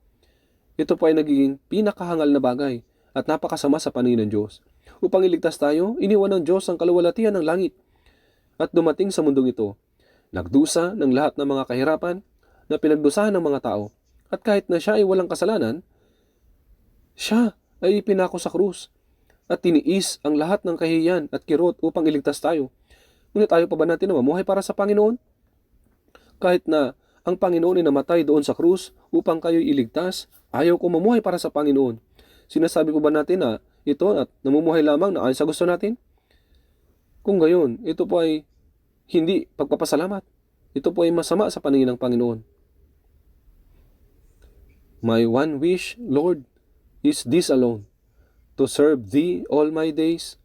Ito po ay nagiging pinakahangal na bagay at napakasama sa paningin ng Diyos. Upang iligtas tayo, iniwan ng Diyos ang kaluwalhatian ng langit at dumating sa mundong ito. Nagdusa ng lahat ng mga kahirapan na pinagdusahan ng mga tao. At kahit na siya ay walang kasalanan, siya ay ipinako sa krus at tiniis ang lahat ng kahihiyan at kirot upang iligtas tayo. Ngunit ayaw pa ba natin na mamuhay para sa Panginoon? Kahit na ang Panginoon ay namatay doon sa krus upang kayo'y iligtas, ayaw ko mamuhay para sa Panginoon. Sinasabi ko ba natin na ito at namumuhay lamang na ayon sa gusto natin? Kung gayon, ito po ay hindi pagpapasalamat. Ito po ay masama sa paningin ng Panginoon. My one wish, Lord, is this alone, to serve Thee all my days,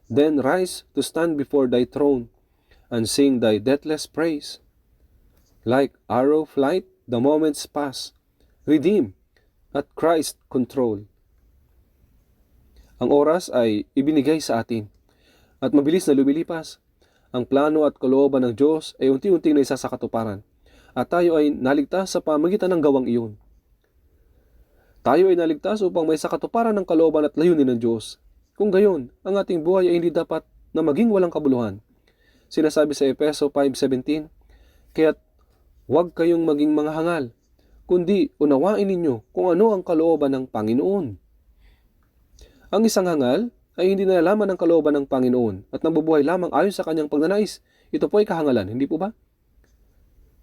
then rise to stand before Thy throne, and sing Thy deathless praise. Like arrow flight, the moments pass, redeem at Christ control. Ang oras ay ibinigay sa atin, at mabilis na lumilipas. Ang plano at kalooban ng Diyos ay unti-unting naisa sa katuparan, at tayo ay naligtas sa pamagitan ng gawang iyon. Tayo ay naligtas upang may sa katuparan ng kalooban at layunin ng Diyos. Kung gayon, ang ating buhay ay hindi dapat na maging walang kabuluhan. Sinasabi sa Efeso 5:17, kaya't huwag kayong maging mga hangal, kundi unawain ninyo kung ano ang kalooban ng Panginoon. Ang isang hangal ay hindi nalalaman ang kalooban ng Panginoon at nabubuhay lamang ayon sa kanyang pagnanais. Ito po ay kahangalan, hindi po ba?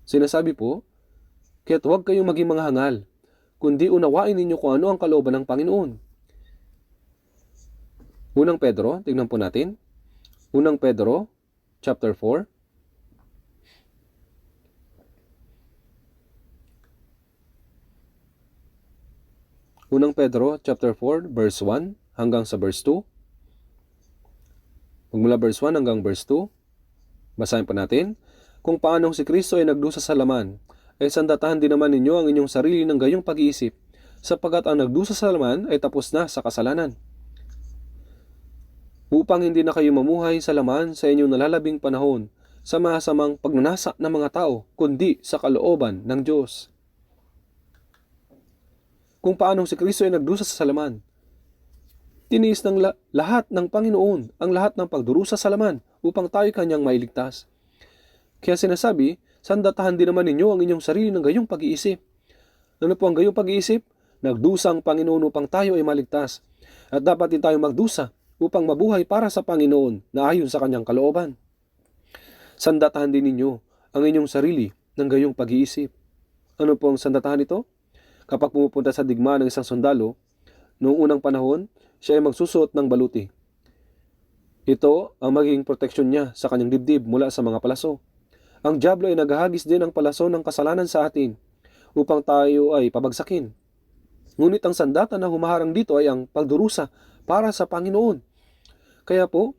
Sinasabi po, kaya't huwag kayong maging mga hangal, kundi unawain ninyo kung ano ang kalooban ng Panginoon. Unang Pedro, tingnan po natin. Unang Pedro, chapter 4. Unang Pedro, chapter 4, verse 1 hanggang sa verse 2. Magmula verse 1 hanggang verse 2, basahin po natin. Kung paanong si Kristo ay nagdusa sa laman, ay sandatahan din naman ninyo ang inyong sarili ng gayong pag-iisip, sapagkat ang nagdusa sa laman ay tapos na sa kasalanan. Upang hindi na kayo mamuhay sa laman sa inyong nalalabing panahon, sa masamang pagnanasa ng mga tao, kundi sa kalooban ng Diyos. Kung paanong si Kristo ay nagdusa sa laman, tiniis ng lahat ng Panginoon ang lahat ng pagdurusa sa laman upang tayo kanyang mailigtas. Kaya sinasabi, sandatahan din naman ninyo ang inyong sarili ng gayong pag-iisip. Ano po ang gayong pag-iisip? Nagdusa ang Panginoon upang tayo ay maligtas. At dapat din tayo magdusa upang mabuhay para sa Panginoon na ayon sa kanyang kalooban. Sandatahan din ninyo ang inyong sarili ng gayong pag-iisip. Ano po ang sandatahan ito? Kapag pumupunta sa digmaan ng isang sundalo, noong unang panahon, siya ay magsusuot ng baluti. Ito ang magiging proteksyon niya sa kanyang dibdib mula sa mga palaso. Ang dyablo ay naghahagis din ng palaso ng kasalanan sa atin upang tayo ay pabagsakin. Ngunit ang sandata na humaharang dito ay ang pagdurusa para sa Panginoon. Kaya po,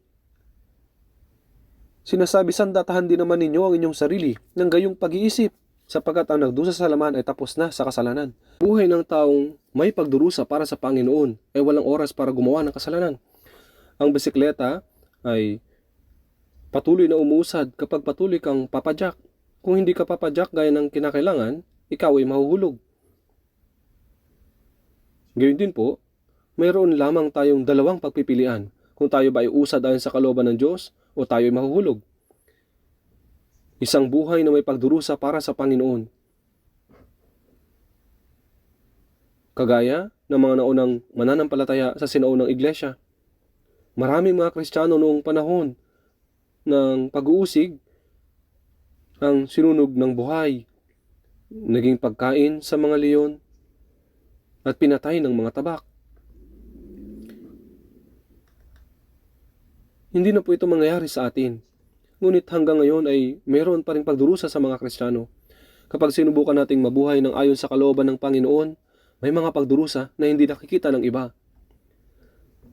sinasabi, sandatahan din naman ninyo ang inyong sarili ng gayong pag-iisip, sapagkat ang nagdusa sa laman ay tapos na sa kasalanan. Buhay ng taong may pagdurusa para sa Panginoon ay walang oras para gumawa ng kasalanan. Ang bisikleta ay patuloy na umuusad kapag patuloy kang papadyak. Kung hindi ka papadyak gaya ng kinakailangan, ikaw ay mahuhulog. Gayun din po, mayroon lamang tayong dalawang pagpipilian, kung tayo ba ay usad ayon sa kalooban ng Diyos o tayo ay mahuhulog. Isang buhay na may pagdurusa para sa Panginoon. Kagaya ng mga naunang mananampalataya sa sinaunang iglesia. Maraming mga Kristiyano noong panahon ng pag-uusig ang sinunog ng buhay, naging pagkain sa mga leon, at pinatay ng mga tabak. Hindi na po ito mangyayari sa atin. Ngunit hanggang ngayon ay mayroon pa rin pagdurusa sa mga Kristiyano. Kapag sinubukan nating mabuhay ng ayon sa kalooban ng Panginoon, may mga pagdurusa na hindi nakikita ng iba.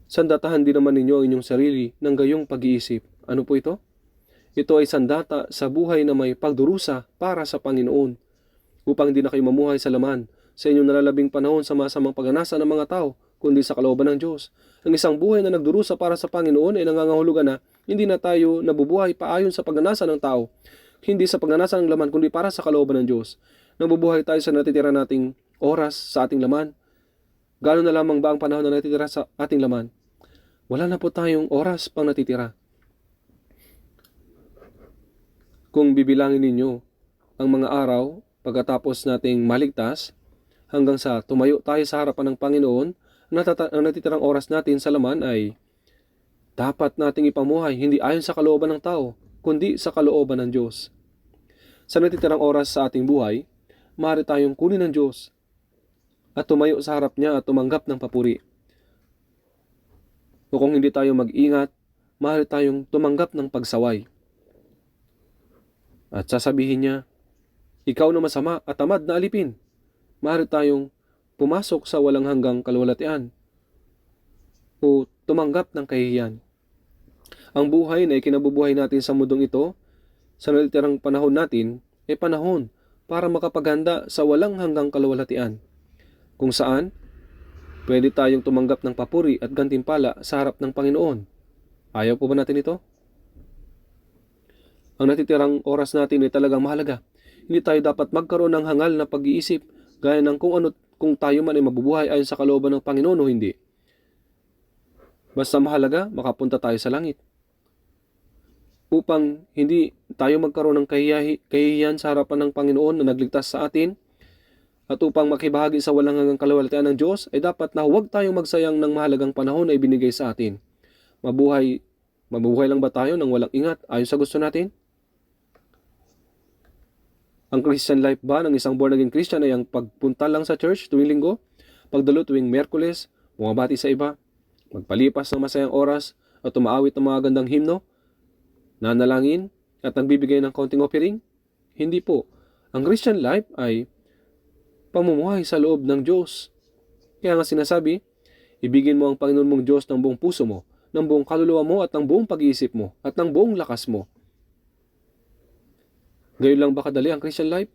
Sandatahan din naman ninyo ang inyong sarili ng gayong pag-iisip. Ano po ito? Ito ay sandata sa buhay na may pagdurusa para sa Panginoon, upang hindi na kayo mamuhay sa laman sa inyong nalalabing panahon sa masamang pagnanasa ng mga tao, kundi sa kalooban ng Diyos. Ang isang buhay na nagdurusa para sa Panginoon ay nangangahulugan na hindi na tayo nabubuhay paayon sa pagnanasa ng tao, hindi sa pagnanasa ng laman, kundi para sa kalooban ng Diyos. Nabubuhay tayo sa natitira nating oras sa ating laman. Gano'n na lamang ba ang panahon na natitira sa ating laman? Wala na po tayong oras pang natitira. Kung bibilangin ninyo ang mga araw pagkatapos nating maligtas, hanggang sa tumayo tayo sa harapan ng Panginoon, ang natitirang oras natin sa laman ay dapat nating ipamuhay hindi ayon sa kalooban ng tao, kundi sa kalooban ng Diyos. Sa natitirang oras sa ating buhay, maaari tayong kunin ng Diyos at tumayo sa harap niya at tumanggap ng papuri. O kung hindi tayo mag-ingat, maaari tayong tumanggap ng pagsaway. At sasabihin niya, ikaw na masama at tamad na alipin. Maaari tayong pumasok sa walang hanggang kaluwalhatian o tumanggap ng kahihiyan. Ang buhay na ikinabubuhay natin sa mundong ito, sa natitirang panahon natin, ay panahon para makapaghanda sa walang hanggang kaluwalhatian, kung saan pwede tayong tumanggap ng papuri at gantimpala sa harap ng Panginoon. Ayaw po ba natin ito? Ang natitirang oras natin ay talagang mahalaga. Hindi tayo dapat magkaroon ng hangal na pag-iisip gaya ng kung tayo man ay mabubuhay ayon sa kalooban ng Panginoon o hindi. Basta mahalaga, makapunta tayo sa langit. Upang hindi tayo magkaroon ng kahihiyan sa harapan ng Panginoon na nagligtas sa atin, at upang makibahagi sa walang hanggang kaluwalhatian ng Diyos, ay dapat na huwag tayong magsayang ng mahalagang panahon na ibinigay sa atin. Mabuhay lang ba tayo ng walang ingat ayon sa gusto natin? Ang Christian life ba ng isang born again Christian ay ang pagpunta lang sa church tuwing linggo, pagdalo tuwing Miyerkules, bumabati sa iba, magpalipas ng masayang oras at tumaawit ng mga gandang himno, nanalangin at nagbibigay ng kaunting offering? Hindi po. Ang Christian life ay pamumuhay sa loob ng Diyos. Kaya nga sinasabi, ibigin mo ang Panginoon mong Diyos ng buong puso mo, ng buong kaluluwa mo at ng buong pag-iisip mo at ng buong lakas mo. Gayon lang ba kadali ang Christian life?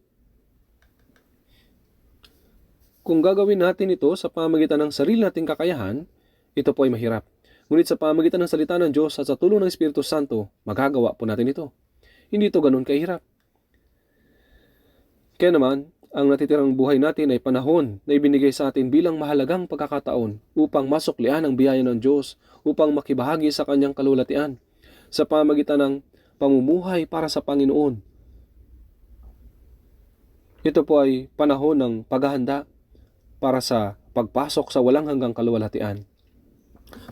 Kung gagawin natin ito sa pamamagitan ng sarili nating kakayahan, ito po ay mahirap. Ngunit sa pamamagitan ng salita ng Diyos at sa tulong ng Espiritu Santo, magagawa po natin ito. Hindi ito ganun kahirap. Kaya naman, ang natitirang buhay natin ay panahon na ibinigay sa atin bilang mahalagang pagkakataon upang masuklian ang biyaya ng Diyos, upang makibahagi sa Kanyang kalulatian sa pamamagitan ng pamumuhay para sa Panginoon. Ito po ay panahon ng paghahanda para sa pagpasok sa walang hanggang kaluwalhatian.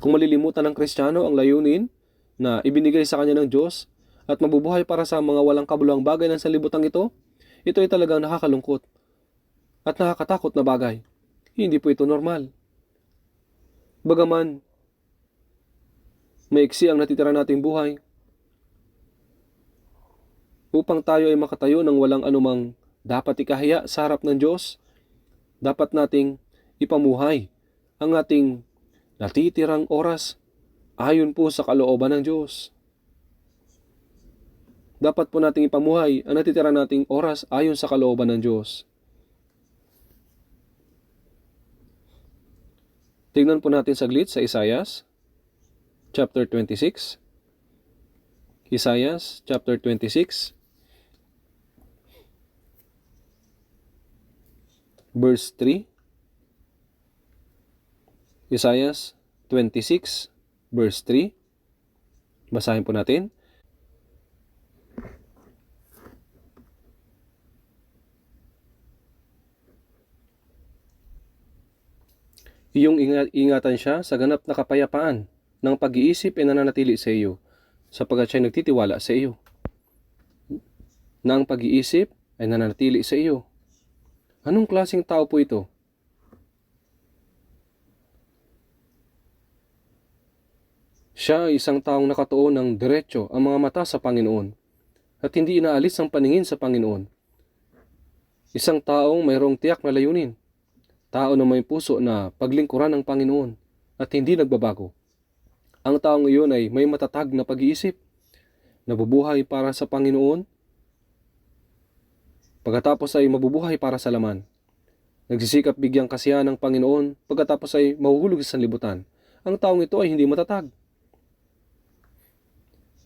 Kung malilimutan ng Kristiyano ang layunin na ibinigay sa kanya ng Diyos at mabubuhay para sa mga walang kabuluhang bagay ng sanlibutan ito, ito ay talagang nakakalungkot at nakakatakot na bagay. Hindi po ito normal. Bagaman maiksi ang natitira nating buhay, upang tayo ay makatayo ng walang anumang dapat ikahiya sa harap ng Diyos, dapat nating ipamuhay ang ating natitirang oras ayon po sa kalooban ng Diyos. Dapat po nating ipamuhay ang natitira nating oras ayon sa kalooban ng Diyos. Tingnan po natin saglit sa Isaias chapter 26. Isaias chapter 26 verse 3. Isaias 26 verse 3. Basahin po natin. Iyong ingatan siya sa ganap na kapayapaan ng pag-iisip ay nananatili sa iyo, sapagkat siya nagtitiwala sa iyo. Na ang pag-iisip ay nananatili sa iyo. Anong klaseng tao po ito? Siya ay isang taong nakatuon ng diretso ang mga mata sa Panginoon at hindi inaalis ang paningin sa Panginoon. Isang taong mayroong tiyak na layunin. Tao na may puso na paglingkuran ng Panginoon at hindi nagbabago. Ang taong iyon ay may matatag na pag-iisip, nabubuhay para sa Panginoon, pagkatapos ay mabubuhay para sa laman. Nagsisikap bigyang kasiyahan ng Panginoon, pagkatapos ay mahuhulog sa sanlibutan. Ang taong ito ay hindi matatag.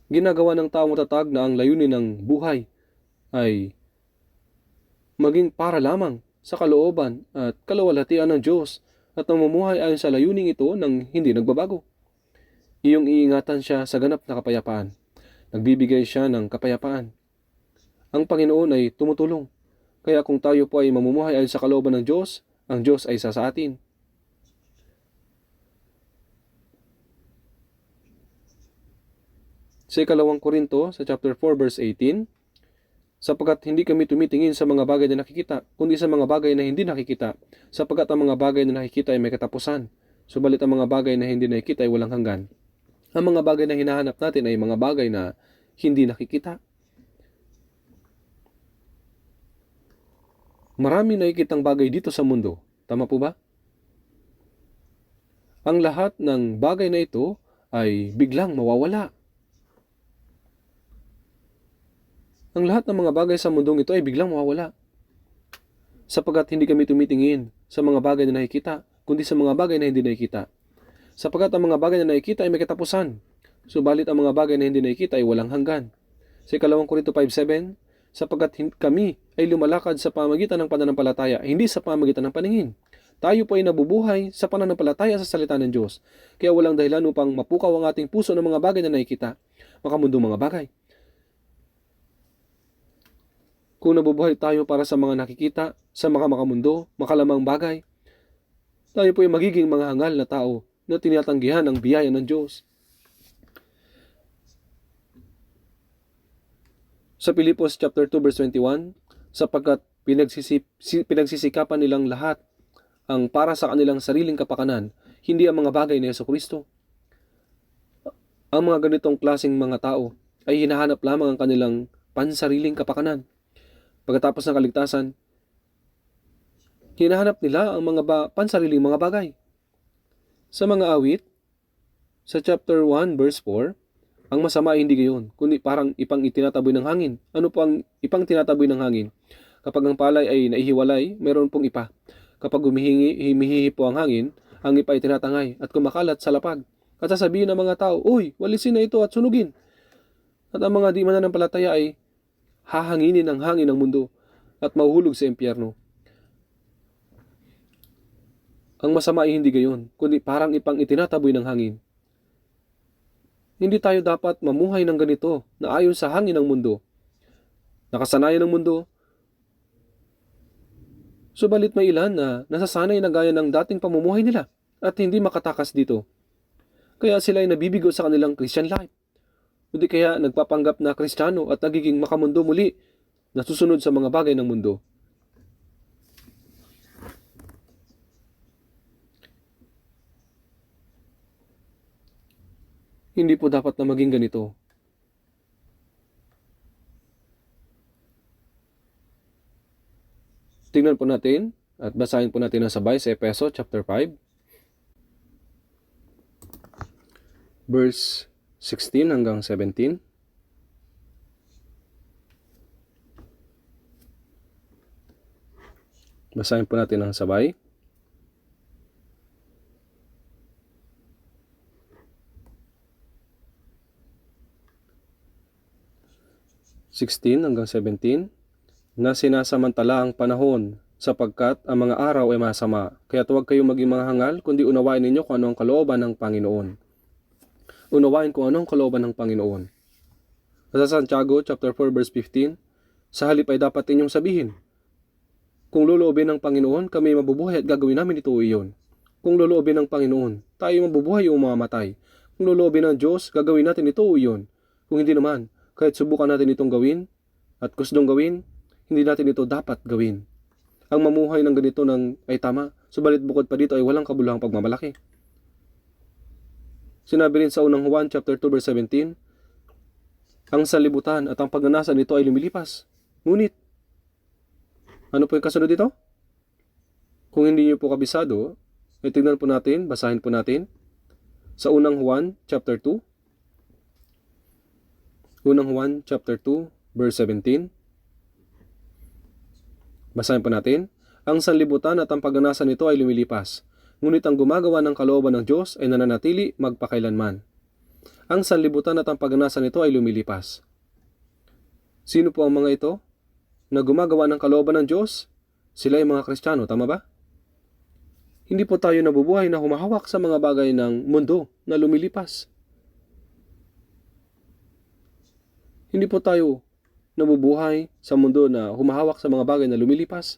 Ginagawa ng taong matatag na ang layunin ng buhay ay maging para lamang sa kalooban at kaluwalhatian ng Diyos at namumuhay ayon sa layuning ito ng hindi nagbabago. Iyong iingatan siya sa ganap na kapayapaan. Nagbibigay siya ng kapayapaan. Ang Panginoon ay tumutulong. Kaya kung tayo po ay mamumuhay ayon sa kalooban ng Diyos, ang Diyos ay isa sa atin. Sa 2 Korinto, sa chapter 4, verse 18, sapagkat hindi kami tumitingin sa mga bagay na nakikita, kundi sa mga bagay na hindi nakikita, sapagkat ang mga bagay na nakikita ay may katapusan, subalit ang mga bagay na hindi nakikita ay walang hanggan. Ang mga bagay na hinahanap natin ay mga bagay na hindi nakikita. Marami nakikitang bagay dito sa mundo. Tama po ba? Ang lahat ng bagay na ito ay biglang mawawala. Ang lahat ng mga bagay sa mundong ito ay biglang mawawala. Sapagkat hindi kami tumitingin sa mga bagay na nakikita, kundi sa mga bagay na hindi nakikita. Sapagkat ang mga bagay na nakikita ay may katapusan, subalit ang mga bagay na hindi nakikita ay walang hanggan. Sa 2 Korinto 5:7, sapagkat kami ay lumalakad sa pamamagitan ng pananampalataya, hindi sa pamamagitan ng paningin. Tayo po ay nabubuhay sa pananampalataya sa salita ng Diyos. Kaya walang dahilan upang mapukaw ang ating puso ng mga bagay na nakikita, makamundong mga bagay. Kung nabubuhay tayo para sa mga nakikita, sa mga makamundo, makalamang bagay, tayo po ay magiging mga hangal na tao na tinatanggihan ng biyaya ng Diyos. Sa Pilipos chapter 2 verse 21, sapagkat pinagsisikapan nilang lahat ang para sa kanilang sariling kapakanan, hindi ang mga bagay ni Jesucristo. Ang mga ganitong klaseng mga tao ay hinahanap lamang ang kanilang pansariling kapakanan. Pagkatapos ng kaligtasan, hinahanap nila ang mga pansariling mga bagay. Sa mga awit, sa chapter 1 verse 4, ang masama ay hindi gayon, kundi parang ipang itinataboy ng hangin. Ano po ang ipang tinataboy ng hangin? Kapag ang palay ay naihiwalay, meron pong ipa. Kapag humihihi po ang hangin, ang ipa ay tinatangay at kumakalat sa lapag. At sasabihin ng mga tao, "Uy, walisin na ito at sunugin." At ang mga di mananampalataya ay hahanginin ng hangin ng mundo at mahuhulog sa impyerno. Ang masama ay hindi gayon, kundi parang ipang itinataboy ng hangin. Hindi tayo dapat mamuhay ng ganito na ayon sa hangin ng mundo. Nakasanayan ng mundo, subalit may ilan na nasasanay na gaya ng dating pamumuhay nila at hindi makatakas dito. Kaya sila ay nabibigo sa kanilang Christian life. Hindi kaya nagpapanggap na Kristiyano at nagiging makamundo muli na susunod sa mga bagay ng mundo. Hindi po dapat na maging ganito. Tingnan po natin at basahin po natin ang sabay sa Efeso chapter 5, verse 16 hanggang 17. Basahin po natin ang sabay. Hanggang 17, na sinasamantala ang panahon sapagkat ang mga araw ay masama. Kaya huwag kayong maging mga hangal, kundi unawain ninyo kung ano ang kalooban ng Panginoon. Unawain kung ano ang kalooban ng Panginoon. Sa Santiago chapter 4 verse 15, sa halip ay dapat inyong sabihin, kung loloobin ng Panginoon, kami mabubuhay at gagawin namin ito o iyon. Kung loloobin ng Panginoon, tayo mabubuhay o mamamatay. Kung loloobin ng Diyos, gagawin natin ito o iyon. Kung hindi naman, kahit subukan natin itong gawin at gustong gawin, hindi natin ito dapat gawin. Ang mamuhay ng ganito ay tama, subalit bukod pa dito ay walang kabuluhang pagmamalaki. Sinabi rin sa unang Juan chapter 2 verse 17, ang sanlibutan at ang pagnanasa nito ay lumilipas. Ngunit, ano po yung kasunod dito? Kung hindi niyo po kabisado, ay tignan po natin, basahin po natin sa unang Juan chapter 2. Unang Juan chapter 2 verse 17. Basahin po natin. Ang sanlibutan at ang pagnanasa nito ay lumilipas, ngunit ang gumagawa ng kalooban ng Diyos ay nananatili magpakailanman. Ang sanlibutan at ang pagnanasa nito ay lumilipas. Sino po ang mga ito na gumagawa ng kalooban ng Diyos? Sila ay mga Kristiyano, tama ba? Hindi po tayo nabubuhay na humahawak sa mga bagay ng mundo na lumilipas. Hindi po tayo nabubuhay sa mundo na humahawak sa mga bagay na lumilipas.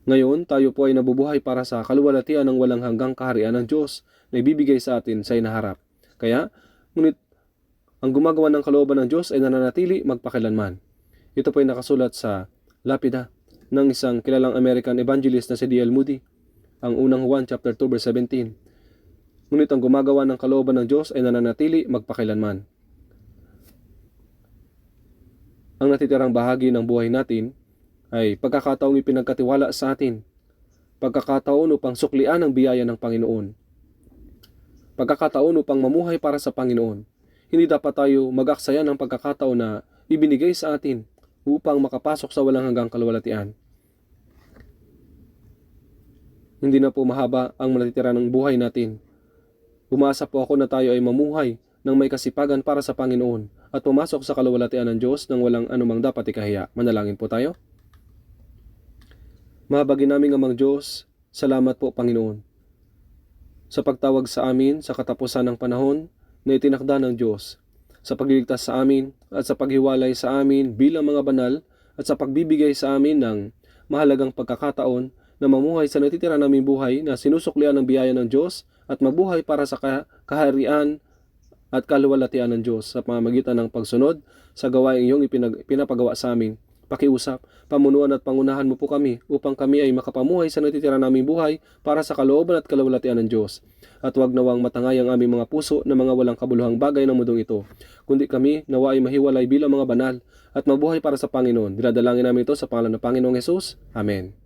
Ngayon, tayo po ay nabubuhay para sa kaluwalhatian ng walang hanggang kaharian ng Diyos na ibibigay sa atin sa inaharap. Kaya, ngunit ang gumagawa ng kalooban ng Diyos ay nananatili magpakilanman. Ito po ay nakasulat sa lapida ng isang kilalang American evangelist na si D.L. Moody, ang unang Juan chapter 2 verse 17. Ngunit ang gumagawa ng kalooban ng Diyos ay nananatili magpakilanman. Ang natitirang bahagi ng buhay natin ay pagkakataong ipinagkatiwala sa atin, pagkakataon upang suklian ang biyaya ng Panginoon, pagkakataon upang mamuhay para sa Panginoon. Hindi dapat tayo mag-aksaya ng pagkakataon na ibinigay sa atin upang makapasok sa walang hanggang kaluwalhatian. Hindi na po mahaba ang natitira ng buhay natin. Umasa po ako na tayo ay mamuhay ng may kasipagan para sa Panginoon at pumasok sa kaluwalhatian ng Diyos nang walang anumang dapat ikahiya. Manalangin po tayo. Mahabagin naming Amang Diyos, salamat po Panginoon sa pagtawag sa amin sa katapusan ng panahon na itinakda ng Diyos, sa pagliligtas sa amin at sa paghiwalay sa amin bilang mga banal at sa pagbibigay sa amin ng mahalagang pagkakataon na mamuhay sa natitira naming buhay na sinusuklian ng biyaya ng Diyos at mabuhay para sa kaharian at kaluwalhatian ng Diyos sa pamamagitan ng pagsunod sa gawaing iyong pinapagawa sa amin. Pakiusap, pamunuan at pangunahan mo po kami upang kami ay makapamuhay sa natitira naming buhay para sa kalooban at kaluwalhatian ng Diyos. At huwag nawang matangay ang aming mga puso na mga walang kabuluhang bagay ng mundong ito, kundi kami nawa ay mahiwalay bilang mga banal at mabuhay para sa Panginoon. Dinadalangin namin ito sa pangalan ng Panginoong Hesus. Amen.